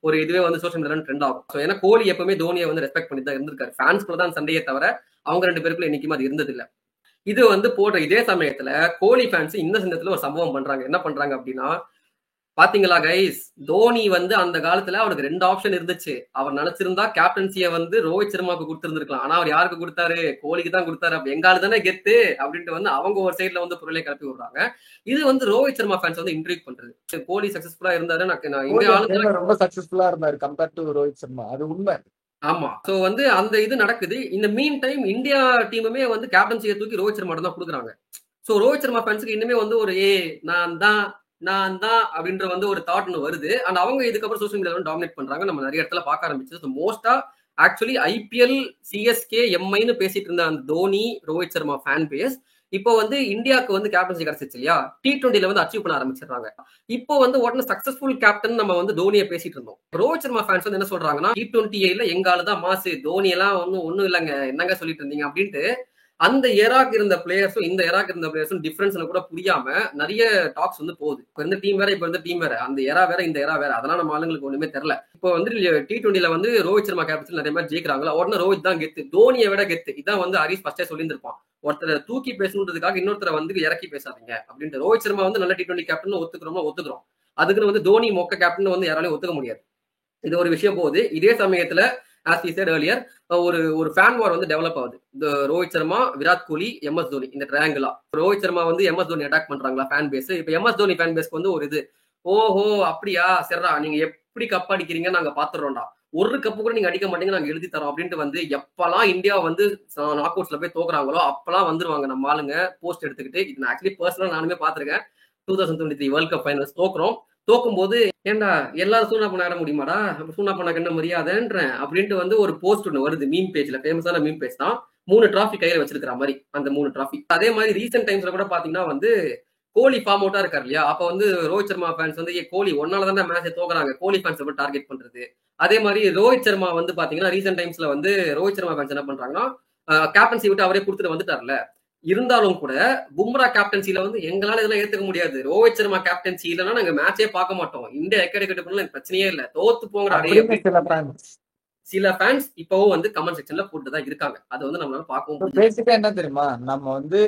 ஒரு இதுவே வந்து சோஷியல் மீடியால ட்ரெண்ட் ஆகும். ஸோ ஏன்னா கோலி எப்பவுமே தோனியை வந்து ரெஸ்பெக்ட் பண்ணி தான் இருந்திருக்காரு. ஃபேன்ஸ்குள்ள தான் சண்டையே தவிர அவங்க 2 பேருக்குள்ள என்னைக்குமே அது இருந்தது இல்ல. இது வந்து போடுற இதே சமயத்துல கோலி ஃபேன்ஸ் இந்த சமயத்துல ஒரு சம்பவம் பண்றாங்க. என்ன பண்றாங்க அப்படின்னா, பாத்தீங்களா கைஸ், தோனி வந்து அந்த காலத்துல அவருக்கு 2 ஆப்ஷன் இருந்துச்சு. அவர் நினைச்சிருந்தா கேப்டன்சியை வந்து ரோஹித் சர்மாவுக்கு கொடுத்திருந்திருக்கலாம். ஆனா அவர் யாருக்கு கொடுத்தாரு? கோலிக்கு தான் கொடுத்தாரு. அப்ப எங்கால தானே கெத்து அப்படின்ட்டு வந்து அவங்க ஒரு சைட்ல வந்து பொருளை கிளப்பி விடுறாங்க. இது வந்து ரோஹித் சர்மா ஃபேன்ஸ் வந்து இன்ட்ரீக் பண்றது. கோலி சக்சஸ்ஃபுல்லா இருந்தாரு, நான் இந்த ஆளுங்க ரொம்ப சக்சஸ்ஃபுல்லா இருந்தாரு கம்பேர்ட் டு ரோஹித் சர்மா, அது உண்மை. ஆமா. சோ வந்து அந்த இது நடக்குது. இந்த மீன் டைம் இந்தியா டீமுமே வந்து கேப்டன்சியை தூக்கி ரோஹித் சர்மா தான் கொடுக்குறாங்க. சோ ரோஹித் சர்மா ஃபேன்ஸ்க்கு இன்னுமே வந்து ஒரு நான் தான் அப்படின்ற வந்து ஒரு தாட் ஒன்று வருது. அண்ட் அவங்க இதுக்கப்புறம் சோஷியல் மீடியால டாமினேட் பண்றாங்க. நம்ம நிறைய இடத்துல பார்க்க ஆரம்பிச்சது. மோஸ்டா ஆக்சுவலி ஐபிஎல், சிஎஸ்கே, எம்ஐன்னு பேசிட்டு இருந்த அந்த தோனி, ரோஹித் சர்மா ஃபேன் பேஸ் இப்போ வந்து இந்தியாவுக்கு வந்து கேப்டன்சி கிடைச்சிச்சு இல்லையா, T20ல வந்து அச்சீவ் பண்ண ஆரம்பிச்சிடுறாங்க. இப்போ வந்து உடனே சக்சஸ்ஃபுல் கேப்டன் நம்ம வந்து தோனியை பேசிட்டு இருந்தோம். ரோஹித் சர்மா ஃபேன்ஸ் வந்து என்ன சொல்றாங்கன்னா, T20ல எங்க ஆளு தான் மாசு, தோனி எல்லாம் ஒன்னும் இல்லைங்க, என்னங்க சொல்லிட்டு இருந்தீங்க அப்படின்ட்டு அந்த எராக்கு இருந்த பிளேயர்ஸும் இந்த எராக்கு இருந்த பிளேயர்ஸும் டிஃபரன்ஸ் கூட புரியாம நிறைய டாக்ஸ் வந்து போகுது. இப்ப இருந்த டீம் வேற, இப்ப இருந்த டீம் வேற, அந்த எரா வேற, இந்த எரா வேற. அதெல்லாம் நம்ம ஆளுங்களுக்கு ஒண்ணுமே தெரியல. இப்போ வந்து T20ல வந்து ரோஹித் சர்மா கேப்டன் நிறைய பேர் ஜெயிக்கிறாங்களா, உடனே ரோஹித் தான் கெத்து, தோனியை விட கெத்து. இதான் வந்து ஹரிஸ் ஃபர்ஸ்டே சொல்லியிருந்திருப்பான். ஒருத்தரை தூக்கி பேசணுன்றதுக்காக இன்னொருத்தரை வந்து இறக்கி பேசாதீங்க அப்படின்ட்டு. ரோஹித் சர்மா வந்து நல்ல T20 கேப்டன் ஒத்துக்கிறோம். அதுக்குன்னு வந்து தோனி மொக்க கேப்டன் வந்து யாராலையும் ஒத்துக்க முடியாது. இது ஒரு விஷயம் போகுது. இதே சமயத்துல as we said earlier, ஒரு ஃபேன் வார் வந்து டெவலப் ஆகுது. இந்த ரோஹித் சர்மா, விராட் கோலி, எம்எஸ் தோனி, இந்த ட்ரையாங்கிளா. ரோஹித் சர்மா வந்து எம்எஸ் தோனி அட்டாக் பண்றாங்களா ஃபேன் பேஸ். இப்ப எம்எஸ் தோனி ஃபேன் பேஸ்க்கு வந்து ஒரு இது, ஓஹோ அப்படியா, சரிடா, நீங்க எப்படி கப் அடிக்கிறீங்க நாங்க பாத்துறோம்டா, ஒரு கப்பு கூட நீங்க அடிக்க மாட்டீங்க, நாங்க எழுதி தரோம் அப்படின்ட்டு வந்து எப்பெல்லாம் இந்தியா வந்து நாக் அவுட்ஸ்ல போய் தோக்குறாங்களோ அப்பெல்லாம் வந்துருவாங்க நம்ம ஆளுங்க போஸ்ட் எடுத்துக்கிட்டு. இது நான் ஆக்சுவலி பர்சனலா நானுமே பாத்திருக்கேன். 2023 வேர்ல்ட் கப் ஃபைனல்ஸ் தோக்கும் போது, ஏண்டா எல்லாரும் சூனா பண்ண ஆட முடியுமாடா, சூனா பண்ண என்ன மரியாதைன்றேன் அப்படின்ட்டு வந்து ஒரு போஸ்ட் ஒன்று வருது மீம் பேஜ்ல. ஃபேமஸான மீம் பேஜ் தான். 3 டிராஃபி கையில வச்சிருக்கிற மாதிரி, அந்த 3 டிராஃபி. அதே மாதிரி ரீசென்ட் டைம்ஸ்ல கூட பாத்தீங்கன்னா வந்து கோலி ஃபார்ம் அவுட்டா இருக்காரு இல்லையா, அப்ப வந்து ரோஹித் சர்மா ஃபேன்ஸ் வந்து கோலி ஒன்னால தான் மேட்ச் தோக்குறாங்க, கோலி ஃபேன்ஸ் எப்படி டார்கெட் பண்றது. அதே மாதிரி ரோஹித் சர்மா வந்து பாத்தீங்கன்னா ரீசென்ட் டைம்ஸ்ல வந்து ரோஹித் சர்மா ஃபேன்ஸ் என்ன பண்றாங்கன்னா, கேப்டன்சி விட்டு அவரே கொடுத்துட்டு வந்துட்டார்ல, இருந்தாலும் கூட பும்ரா கேப்டன்சில வந்து எங்களால இதெல்லாம் ஏத்துக்க முடியாது, ரோஹித் சர்மா கேப்டன்சி இல்லைன்னா நாங்க மேட்சே பார்க்க மாட்டோம், இந்தியா எக்கடிக்கட்டு பண்ணல, பிரச்சனையே இல்ல, தோத்து போங்கிற சில ஃபேன்ஸ் இப்பவும் வந்து கமெண்ட் செக்ஷன்ல போட்டுதான் இருக்காங்க. அது வந்து நம்மளால பார்க்கவும். பேசிக்கா என்ன தெரியுமா, நம்ம வந்து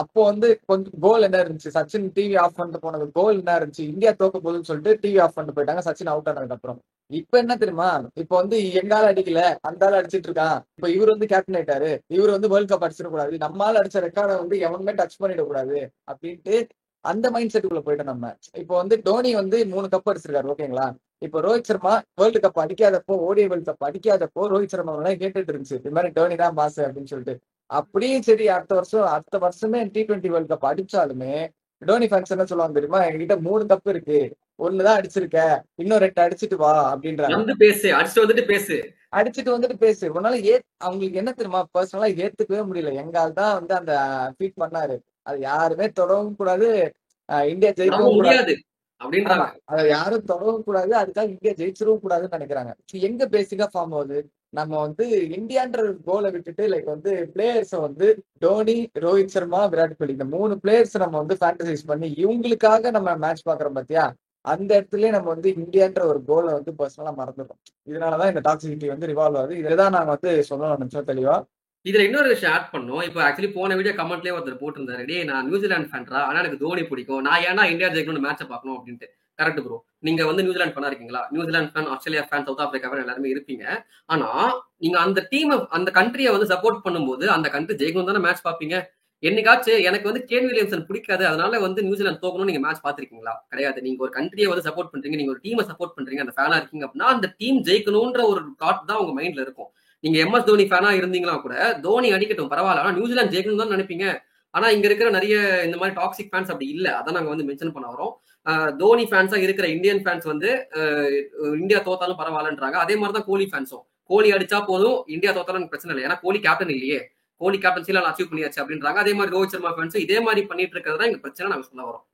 அப்போ வந்து கொஞ்சம் கோல் என்ன இருந்துச்சு, சச்சின் டிவி ஆஃப் பண்ணிட்டு போனது, கோல் என்ன இருந்துச்சு, இந்தியா தோக்க போகுதுன்னு சொல்லிட்டு டிவி ஆஃப் பண்ணிட்டு போயிட்டாங்க, சச்சின் அவுட் ஆனதுக்கு அப்புறம். இப்ப என்ன தெரியுமா, இப்ப வந்து எங்கால அடிக்கல அந்த ஆள் அடிச்சிட்டு இருக்கான், இப்ப இவர் வந்து கேப்டன் ஆயிட்டாரு, இவர் வந்து வேர்ல்ட் கப் அடிச்சிடக்கூடாது, நம்மளால அடிச்ச ரெக்கார்டை வந்து எவனுமே டச் பண்ணிடக்கூடாது அப்படின்ட்டு அந்த மைண்ட் செட்டுக்குள்ள போயிட்டோம் நம்ம. இப்போ வந்து டோனி வந்து 3 கப் அடிச்சிருக்காரு, ஓகேங்களா. இப்போ ரோஹித் சர்மா வேர்ல்டு கப் அடிக்காதப்போ, ஓடிஐ வேர்ல்டு கப் அடிக்காதப்போ ரோஹித் சர்மா கேட்டுட்டு இருந்துச்சு, இது மாதிரி டோனி தான் மாசு அப்படின்னு சொல்லிட்டு. அப்படியும் சரி, அடுத்த வருஷமே T20 வேர்ல்டு கப் அடிச்சாலுமே டோனி ஃபேன்ஸ் என்ன சொல்லுவாங்க தெரியுமா, எங்ககிட்ட 3 கப் இருக்கு, 1 தான் அடிச்சிருக்க, இன்னும் 2 அடிச்சிட்டு வா அப்படின்றாங்க. அடிச்சுட்டு வந்துட்டு பேசு. உன்னால அவங்களுக்கு என்ன தெரியுமா, பர்சனலா ஏத்துக்கவே முடியல. எங்கால் தான் வந்து அந்த ஃபீட் பண்ணாரு, அது யாருமே தொடவும் கூடாது, இந்தியா ஜெயிக்கவும் கூடாது அப்படின்றாங்க. அதை யாரும் தொடவும் கூடாது, அதுக்காக இந்தியா ஜெயிச்சிடவும் கூடாதுன்னு நினைக்கிறாங்க. எங்க பேசிக்கா ஃபார்ம் ஆகுது, நம்ம வந்து இந்தியான்ற கோலை விட்டுட்டு லைக் வந்து பிளேயர்ஸ வந்து டோனி, ரோஹித் சர்மா, விராட் கோலி, இந்த 3 பிளேயர்ஸ் நம்ம வந்து ஃபேண்டசைஸ் பண்ணி இவங்களுக்காக நம்ம மேட்ச் பாக்குறோம் பாத்தியா, அந்த இடத்துலயே நம்ம வந்து இந்தியான்ற ஒரு கோலை வந்து பர்சனலா மறந்துடும். இதனாலதான் இந்த டாக்ஸிசிட்டி வந்து ரிவால்வ் ஆகுது. இதுதான் நாங்க வந்து சொல்லணும்னு நினைச்சோம் தெளிவா. இதுல இன்னொரு விஷயம் ஆட் பண்ணோம். இப்போ ஆக்சுவலி போன வீடியோ கமெண்ட்லயே ஒருத்தர் போட்டிருந்தாரு, டேய் நான் நியூசிலாந்து ஃபேன்ரா, ஆனா எனக்கு தோனி பிடிக்கும், நான் ஏன்னா இந்தியா ஜெயிக்கணும்னு மேட்சை பார்க்கணும் அப்படின்ட்டு. Correct bro. நீங்க வந்து நியூசிலாந்து ஃபேனா இருக்கீங்களா? New Zealand fan, Australia fan, south Africa fan எல்லாருமே இருப்பீங்க. ஆனா நீங்க அந்த டீம் அந்த கண்ட்ரியை வந்து சப்போர்ட் பண்ணும்போது அந்த கண்ட்ரி ஜெயிக்கணும் தானே மேட்ச் பார்ப்பீங்க. என்னைக்காச்சும் எனக்கு வந்து கேன் வில்லியம்சன் பிடிக்காது அதனால வந்து நியூசிலாந்து தோக்கணும் நீங்க மேட்ச் பாத்திருக்கீங்களா? கிடையாது. நீங்க ஒரு கண்ட்ரியை வந்து சப்போர்ட் பண்றீங்க, நீங்க ஒரு டீமை சப்போர்ட் பண்றீங்க, அந்த ஃபேனா இருக்கீங்க அப்படின்னா அந்த டீம் ஜெயிக்கணும்ன்ற ஒரு தாட் தான் உங்க மைண்ட்ல இருக்கும். நீங்க எம்எஸ் தோனி ஃபேனா இருந்தீங்களா கூட தோனி அடிக்கட்டும் பரவாயில்ல, ஆனா நியூசிலாந்து ஜெயிக்கணும் தான் நினைப்பீங்க. ஆனா இங்க இருக்கிற நிறைய இந்த மாதிரி டாக்ஸிக் ஃபேன்ஸ் அப்படி இல்ல. அதான் நாங்க வந்து மென்ஷன் பண்ண வரோம். தோனி ஃபேன்ஸா இருக்கிற இந்தியன் ஃபேன்ஸ் வந்து இந்தியா தோத்தாலும் பரவாயில்லன்றாங்க. அதே மாதிரி தான் கோலி ஃபேன்ஸும். கோலி அடிச்சா போதும், இந்தியா தோத்தாலும் பிரச்சனை இல்லை, ஏன்னா கோலி கேப்டன் இல்லையே, கோலி கேப்டன்சில அச்சீவ் பண்ணியாச்சு அப்படின்றாங்க. அதே மாதிரி ரோஹித் சர்மா ஃபேன்ஸ் இதே மாதிரி பண்ணிட்டு இருக்கிறதா எங்க பிரச்சனை நாங்க சொல்ல வரோம்.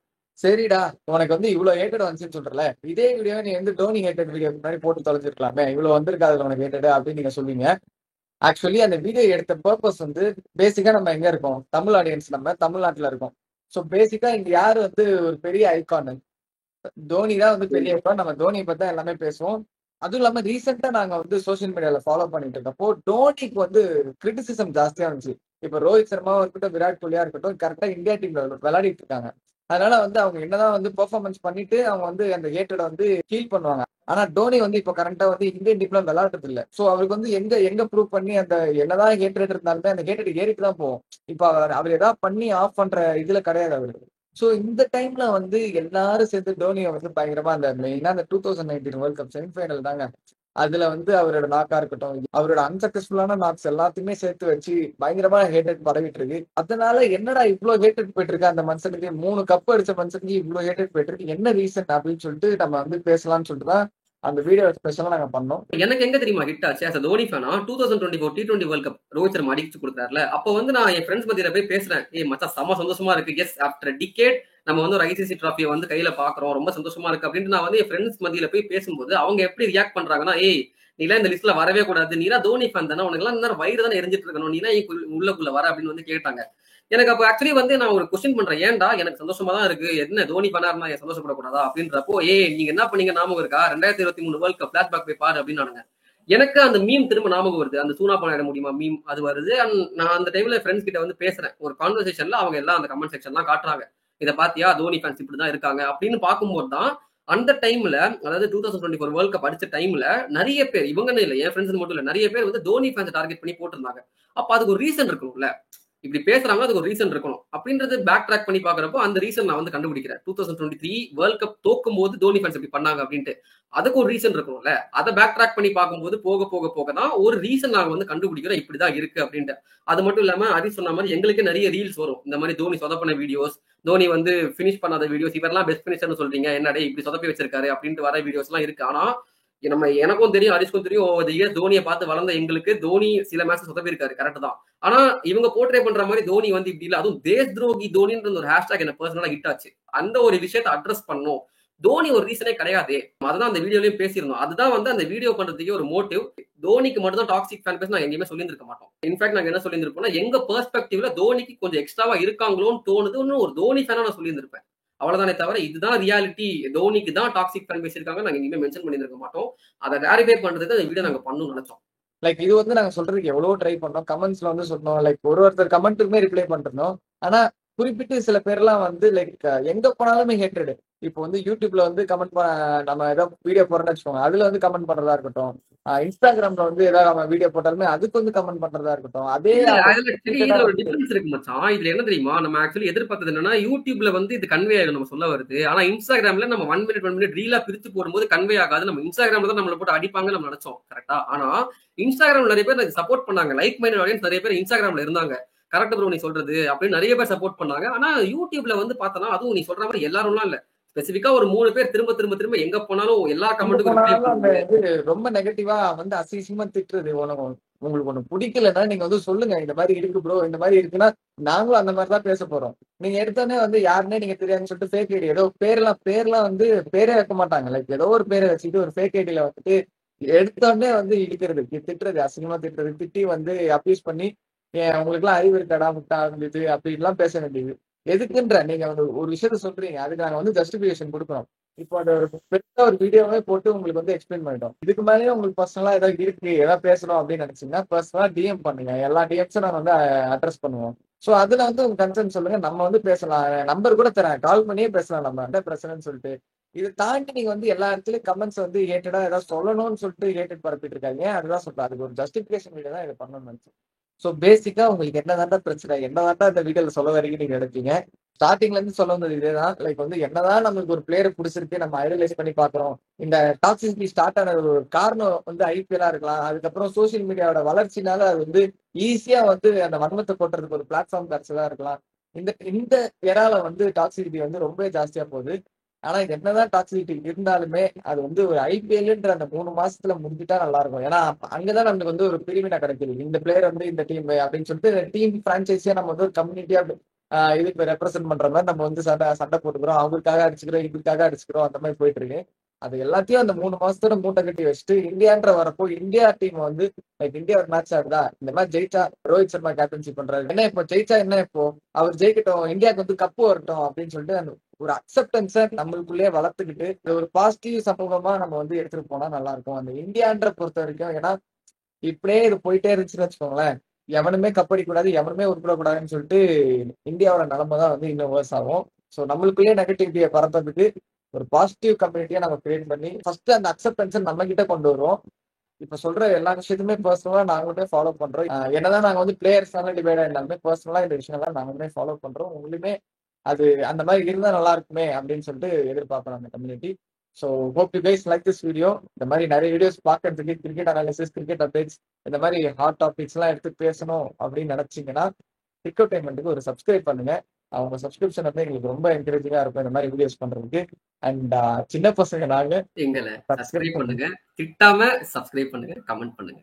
சரிடா, உனக்கு வந்து இவ்வளவு ஹேட்டட் வந்துச்சுன்னு சொல்றல, இதே வீடியோ நீ வந்து டோனி ஹேட்டட் வீடியோ முன்னாடி போட்டு தொலைஞ்சிருக்கலாமே, இவ்வளவு வந்திருக்காது உனக்கு ஹேட்டட் அப்படின்னு நீங்க சொல்லுவீங்க. ஆக்சுவலி அந்த வீடியோ எடுத்த பர்பஸ் வந்து பேசிக்கா நம்ம எங்க இருக்கோம், தமிழ் ஆடியன்ஸ் நம்ம தமிழ்நாட்டுல இருக்கோம். ஸோ பேசிக்கா இங்க யாரு வந்து ஒரு பெரிய ஐகான், தோனி தான் வந்து பெரிய ஐகான். நம்ம தோனியை பத்தி தான் எல்லாமே பேசுவோம். அதுவும் இல்லாம ரீசெண்டா நாங்க வந்து சோசியல் மீடியால ஃபாலோ பண்ணிட்டு இருக்கப்போ தோனிக்கு வந்து கிரிட்டிசிசம் ஜாஸ்தியா இருந்துச்சு. இப்ப ரோஹித் சர்மாவா இருக்கட்டும், விராட் கோலியா இருக்கட்டும், கரெக்டா இந்தியா டீம்ல விளையாடிட்டு இருக்காங்க. அதனால வந்து அவங்க என்னதான் வந்து பெர்ஃபார்மன்ஸ் பண்ணிட்டு அவங்க வந்து அந்த ஹேட்டட வந்து ஃபீல் பண்ணுவாங்க. ஆனா டோனி வந்து இப்ப கரண்டா வந்து இந்தியன் டீம்ல விளையாடுறது இல்ல. சோ அவருக்கு வந்து எங்க எங்க ப்ரூவ் பண்ணி அந்த என்னதான் ஹேட்டட் இருந்தாலுமே அந்த ஹேட்டட் ஏறிட்டு தான் போகும். இப்ப அவர் ஏதாவது பண்ணி ஆஃப் பண்ற இதுல கிடையாது அவரு. சோ இந்த டைம்ல வந்து எல்லாரும் சேர்ந்து டோனியை வந்து பயங்கரமா அந்த மெயினா அந்த 2019 வேர்ல்ட் கப் செமிஃபைனல் தாங்க. அதுல வந்து அவரோட நாக்கா இருக்கட்டும், அவரோட அன்சக்சஸ்ஃபுல்லான நாக்ஸ் எல்லாத்தையுமே சேர்த்து வச்சு பயங்கரமா ஹேட்டட் பரவிட்டு இருக்கு. அதனால என்னடா இவ்வளவு ஹேட்டட் போயிட்டு இருக்கு அந்த மனுஷனுக்கு, 3 கப் அடிச்ச மனுஷனுக்கு இவ்வளவு ஹேட்டட் போயிட்டு இருக்கு, என்ன ரீசன் அப்படின்னு சொல்லிட்டு நம்ம வந்து பேசலாம்னு சொல்லிட்டு தான் அந்த வீடியோ ஸ்பெஷலா நாங்க பண்ணோம். எனக்கு எங்க தெரியுமா ஹிட் ஆச்சு as a தோனி ஃபேனா 2024 T20 world cup Rohit Sharma அடிச்சு கொடுத்தாருல, அப்ப வந்து நான் என் ஃப்ரெண்ட்ஸ் மத்தியில போய் பேசுறேன், ஏய் மச்சான் செம சந்தோஷமா இருக்கு, எஸ் ஆஃப்டர் டிகேட் நம்ம வந்து ஒரு ஐசிசி டிராஃபியை வந்து கையில பாக்குறோம், ரொம்ப சந்தோஷமா இருக்கு அப்படின்ட்டு நான் வந்து என் ஃப்ரெண்ட்ஸ் மத்தியில போய் பேசும்போது அவங்க எப்படி ரியாக்ட் பண்றாங்கன்னா, ஏய் நீலாம் இந்த லிஸ்ட்ல வரவே கூடாது, நீனா தோனி ஃபேன் தானே, உனக்கு எல்லாம் இன்னும் வயிறு தானே எரிஞ்சிட்டு இருக்கணும், நீனா உள்ளக்குள்ள வர அப்படின்னு வந்து கேட்டாங்க. எனக்கு அப்போ ஆக்சுவலி வந்து நான் ஒரு கொஸ்டின் பண்றேன், ஏன்டா எனக்கு சந்தோஷமா தான் இருக்கு, என்ன தோனி பண்ணா இருந்தா சந்தோஷப்படக்கூடாதா அப்படின்றப்போ, நீங்க என்ன பண்ணீங்க ஞாபகம் இருக்கா 2023 வேர்ல்ட் கப் பிளாஷ்பேக் போய் பாரு அப்படின்னு எனக்கு அந்த மீம் திரும்ப ஞாபகம் வருது, அந்த சூனா பண்ண முடியுமா மீம் அது வருது. நான் அந்த டைம்ல ஃப்ரெண்ட்ஸ் கிட்ட வந்து பேசுறேன் ஒரு கான்வர்சேஷன்ல, அவங்க எல்லாம் அந்த கமெண்ட் செக்ஷன்லாம் காட்டுறாங்க, இதை பாத்தியா தோனி ஃபேன்ஸ் இப்படிதான் இருக்காங்க அப்படின்னு பார்க்கும்போது தான் அந்த டைம்ல, அதாவது 2024 வேர்ல்ட் கப் அடிச்ச டைம்ல நிறைய பேர், இவங்கன்னு இல்ல என் ஃப்ரெண்ட்ஸ் மட்டும் இல்ல, நிறைய பேர் வந்து தோனி ஃபேன்ஸ் டார்கெட் பண்ணி போட்டிருந்தாங்க. அப்ப அதுக்கு ஒரு ரீசன் இருக்கணும்ல, இப்படி பேசுறாங்க அதுக்கு ஒரு ரீசன் இருக்கணும் அப்படின்றது பேக் ட்ராக் பண்ணி பாக்குறப்போ அந்த ரீசன் நான் வந்து கண்டுபிடிக்கிறேன். 2023 வேர்ல்ட் கப் தோக்கும் போது தோனி ஃபேன்ஸ் இப்படி பண்ணாங்க அப்படின்ட்டு அதுக்கு ஒரு ரீசன் இருக்கணும்ல, அதை பேக் ட்ராக் பண்ணி பார்க்கும்போது போக போக போக தான் ஒரு ரீசன் நாங்க வந்து கண்டுபிடிக்கிறோம் இப்படிதான் இருக்கு அப்படின்ட்டு. அது மட்டும் இல்லாம ஹரி சொன்ன மாதிரி எங்களுக்கு நிறைய ரீல்ஸ் வரும், இந்த மாதிரி தோனி சொதப்பின வீடியோஸ், தோனி வந்து பினிஷ் பண்ணாத வீடியோஸ், இவரெல்லாம் பெஸ்ட் பினிஷர்னு சொல்றீங்க என்னடே இப்படி சொதப்பி வச்சிருக்காரு அப்படின்ட்டு வர வீடியோஸ் எல்லாம் இருக்கு. ஆனா நம்ம எனக்கும் தெரியும், ஹரிஷ்க்கும் தெரியும், இயர் தோனியை பார்த்து வளர்ந்த எங்களுக்கு தோனி சில மேட்ச் சொதப்பி இருக்காரு, கரெக்ட் தான். ஆனா இவங்க போர்ட்ரே பண்ற மாதிரி தோனி வந்து இப்படி இல்ல, அதுவும் தேஷ் துரோகி தோனின்ற ஒரு ஹேஷ்டாக் என்ன பர்சனலா ஹிட் ஆச்சு. அந்த ஒரு விஷயத்தை அட்ரஸ் பண்ணும், தோனி ஒரு ரீசனே கிடையாது, அதுதான் அந்த வீடியோலயும் பேசியிருந்தோம். அதுதான் வந்து அந்த வீடியோ பண்றதுக்கே ஒரு மோட்டிவ். தோனிக்கு மட்டும் தான் டாக்ஸிக் ஃபேன் பேஸ் நான் எங்கேயுமே சொல்லியிருக்க மாட்டோம். இன்ஃபேக்ட் நாங்க என்ன சொல்லியிருப்போம்னா, எங்க பெர்ஸ்பெக்டிவ்ல தோனிக்கு கொஞ்சம் எக்ஸ்ட்ராவா இருக்காங்களோன்னு தோணுது, ஒரு தோனி ஃபேனா நான் சொல்லியிருந்திருப்பேன், அவ்வளவுதானே தவிர இதுதான் ரியாலிட்டி, தோனிக்கு தான் டாக்ஸிக் ஃபேன் பேஸ் இருக்காங்க நாங்க எங்கேயுமே மென்ஷன் பண்ணியிருக்க மாட்டோம். அதை வேரிஃபை பண்றதுக்கு அந்த வீடியோ நாங்க பண்ணணும்னு நினைச்சோம். லைக் இது வந்து நாங்க சொல்றதுக்கு எவ்வளவு ட்ரை பண்ணோம், கமெண்ட்ஸ்ல வந்து சொன்னோம், லைக் ஒருத்தர் கமெண்ட்டுக்குமே ரிப்ளை பண்ணிருந்தோம். ஆனா குறிப்பிட்டு சில பேர்லாம் வந்து லைக் எங்க போனாலுமே ஹேட்டட். இப்போ வந்து யூடியூப்ல வந்து கமெண்ட் நம்ம ஏதாவது வீடியோ போறோம்னு வச்சுக்கோங்க, அதுல வந்து கமெண்ட் பண்றதா இருக்கட்டும், இன்ஸ்டாகிராம்ல வந்து ஏதாவது நம்ம வீடியோ போட்டாலுமே அதுக்கு வந்து கமெண்ட் பண்றதா இருக்கட்டும், அதே இதுல ஒரு டிஃபரன்ஸ் இருக்கு மச்சான். இதுல என்ன தெரியுமா, நம்ம ஆக்சுவலி எதிர்பார்த்தது என்னன்னா யூடியூப்ல வந்து இது கன்வே ஆகும் நம்ம சொல்ல வருது, ஆனா இன்ஸ்டாகிராம்ல நம்ம 1 மினிட் ரீலா பிரிச்சு போடும்போது கன்வே ஆகாது. நம்ம இன்ஸ்டாகிராம்ல தான் நம்மள போட்டு அடிப்பாங்க நம்ம நினைச்சோம், கரெக்டா. ஆனா இன்ஸ்டாகிராம்ல நிறைய பேர் சப்போர்ட் பண்ணாங்க, லைக் மைண்டட் ஆடியன்ஸ் நிறைய பேர் இன்ஸ்டாகிராம்ல இருந்தாங்க, கரெக்ட் ப்ரோ நீ சொல்றது அப்படின்னு நிறைய பேர் சப்போர்ட் பண்ணாங்க. ஆனா யூடியூப்ல வந்து பார்த்தனா அதுவும் நீ சொல்ற மாதிரி எல்லாரும்லாம் இல்ல, ஸ்பெசிபிக்கா ஒரு 3 பேர் திரும்ப திரும்ப திரும்ப எங்க போனாலும் எல்லா கமெண்ட்டுக்கும் ரொம்ப நெகட்டிவா வந்து அசிங்கமா திட்டுறது. உங்களுக்கு ஒண்ணு பிடிக்கலன்னா நீங்க வந்து சொல்லுங்க, இந்த மாதிரி இருக்கு ப்ரோ, இந்த மாதிரி இருக்குன்னா நாங்களும் அந்த மாதிரி தான் பேச போறோம். நீங்க எடுத்தோடனே வந்து யாருன்னே நீங்க தெரியாதுன்னு சொல்லிட்டு ஃபேக் ஐடி ஏதோ பேர்லாம் வந்து பேரே வைக்க மாட்டாங்க, லைக் ஏதோ ஒரு பேரை வச்சுட்டு ஒரு ஃபேக் ஐடியில வந்துட்டு எடுத்தோடனே வந்து இடிக்கிறது, திட்டுறது, அசிங்கமா திட்டுறது, திட்டி வந்து அப்யூஸ் பண்ணி உங்களுக்கு எல்லாம் அறிவு இருக்காடா முட்டா இருந்தது அப்படின்லாம் பேச வேண்டியது எதுக்குன்ற. நீங்க வந்து ஒரு விஷயத்த சொல்றீங்க, அதுக்கு நாங்க வந்து ஜஸ்டிபிகேஷன் கொடுக்கணும். இப்போ அந்த ஒரு பெருசா ஒரு வீடியோவே போட்டு உங்களுக்கு வந்து எக்ஸ்பிளைன் பண்ணிட்டோம். இதுக்கு மேலேயும் உங்களுக்கு பர்சனலா ஏதாவது இருக்கு, ஏதாவது பேசணும் அப்படின்னு நினைச்சீங்கன்னா பர்சனலா டிஎம் பண்ணுங்க. எல்லா டிஎம்ஸும் நாங்க வந்து அட்ரஸ் பண்ணுவோம். ஸோ அதுல வந்து உங்க கன்சர்ன் சொல்லுங்க. நம்ம வந்து பேசலாம். நம்பர் கூட தரேன். கால் பண்ணியே பேசலாம் நம்ம. என்ன பிரச்சனைன்னு சொல்லிட்டு. இதை தாண்டி நீங்க வந்து எல்லா இடத்துலயும் கமெண்ட்ஸ் வந்து ஹேட்டடா ஏதாவது சொல்லணும்னு சொல்லிட்டு ஹேட்டட் பரப்பிட்டு இருக்காங்க. அதுதான் சொல்றேன். அதுக்கு ஒரு ஜஸ்டிபிகேஷன் வீடியோ தான் இதை பண்ணணும்னு நினைச்சேன். ஸோ பேசிக்கா உங்களுக்கு என்னதான்டா பிரச்சனை, என்னதான்டா இந்த வீடியோல சொல்ல வரீங்க நீங்க எடுப்பீங்க. ஸ்டார்டிங்ல இருந்து சொல்ல வந்தது இதேதான். லைக் வந்து என்னதான் நமக்கு ஒரு பிளேயரை பிடிச்சிருக்கு, நம்ம ஐடலைஸ் பண்ணி பாக்குறோம். இந்த டாக்ஸிசிட்டி ஸ்டார்ட் ஆன ஒரு காரணம் வந்து ஐபிஎல்லா இருக்கலாம். அதுக்கப்புறம் சோசியல் மீடியாவோட வளர்ச்சினால அது வந்து ஈஸியா வந்து அந்த வன்மத்தை போட்டுறதுக்கு ஒரு பிளாட்ஃபார்ம் கிடைச்சதா இருக்கலாம். இந்த இந்த எரால வந்து டாக்ஸிசிட்டி வந்து ரொம்ப ஜாஸ்தியா போகுது. ஆனா இது என்னதான் டாக்ஸிசிட்டி இருந்தாலுமே அது வந்து ஒரு ஐபிஎல்ன்ற அந்த 3 மாசத்துல முடிஞ்சிட்டா நல்லா இருக்கும். ஏன்னா அங்கதான் நமக்கு வந்து ஒரு பிரிவினை கிடைக்குது. இந்த பிளேயர் வந்து இந்த டீம் அப்படின்னு சொல்லிட்டு டீம் பிரான்ச்சைஸியா நம்ம வந்து ஒரு கம்யூனிட்டியா இதுக்கு ரெப்ரசென்ட் பண்ற மாதிரி நம்ம வந்து சண்டை சண்டை போட்டுக்கிறோம். அவங்களுக்காக அடிச்சுக்கிறோம், இதுக்காக அடிச்சுக்கிறோம், அந்த மாதிரி போயிட்டு இருக்கு. அது எல்லாத்தையும் அந்த 3 மாசத்தோட மூட்டை கட்டி வச்சுட்டு இந்தியான்ற வரப்போ இந்தியா டீம் வந்து லைக் இந்தியா ஒரு மேட்ச் ஆகுதா, இந்த மாதிரி ஜெயிச்சா ரோஹித் சர்மா கேப்டன்சி பண்றாரு, என்ன இப்போ ஜெயிச்சா என்ன இப்போ அவர் ஜெயிக்கட்டும், இந்தியாவுக்கு வந்து கப்பு வரட்டும் அப்படின்னு சொல்லிட்டு அந்த ஒரு அக்செப்டன்ஸை நம்மளுக்குள்ளேயே வளர்த்துக்கிட்டு ஒரு பாசிட்டிவ் சமூகமா நம்ம வந்து எடுத்துட்டு போனா நல்லா இருக்கும். அந்த இந்தியான்ற பொறுத்த வரைக்கும். ஏன்னா இப்படியே இது போயிட்டே இருந்துச்சுன்னு வச்சுக்கோங்களேன், எவனுமே கப்படிக்க கூடாது, எவனுமே உருப்படக்கூடாதுன்னு சொல்லிட்டு இந்தியாவோட நிலைமை தான் வந்து இன்னும் வேர்ஸ் ஆகும். ஸோ நம்மளுக்குள்ளேயே நெகட்டிவிட்டியை பரப்பதுக்கு ஒரு பாசிட்டிவ் கம்யூனிட்டியை நம்ம கிரியேட் பண்ணி ஃபர்ஸ்ட் அந்த அக்செப்டன்ஸை நம்ம கிட்ட கொண்டு வருவோம். இப்ப சொல்ற எல்லா விஷயத்தையுமே பர்சனலா நாங்களுமே ஃபாலோ பண்றோம். என்னதான் நாங்க வந்து பிளேயர்ஸ்னால டிவைட் ஆயிருந்தாலுமே பர்சனலா இந்த விஷயம்லாம் நாங்களுமே ஃபாலோ பண்றோம். உங்களுமே அது அந்த மாதிரி இருந்தா நல்லா இருக்குமே அப்படின்னு சொல்லிட்டு எதிர்பார்க்கிறோம் அந்த community. So hope you guys like this video. இந்த மாதிரி நிறைய வீடியோஸ் பார்க்கறதுக்கு கிரிக்கெட் அனாலிசிஸ், கிரிக்கெட் அப்டேட்ஸ், இந்த மாதிரி ஹாட் டாபிக்ஸ் எல்லாம் எடுத்து பேசணும் அப்படின்னு நினைச்சீங்கன்னா டிக்கோடைன்மெண்ட்டுக்கு ஒரு சப்ஸ்கிரைப் பண்ணுங்க. அவங்க சப்ஸ்கிரிப்ஷன் வந்து எங்களுக்கு ரொம்ப என்கரேஜிங்கா இருக்கும் இந்த மாதிரி வீடியோஸ் பண்றதுக்கு. அண்ட் சின்ன பசங்க நாங்க எங்களை சப்ஸ்கிரைப் சப்ஸ்கிரைப் பண்ணுங்க. பண்ணுங்க, திட்டாம சப்ஸ்கிரைப் பண்ணுங்க, கமெண்ட் பண்ணுங்க.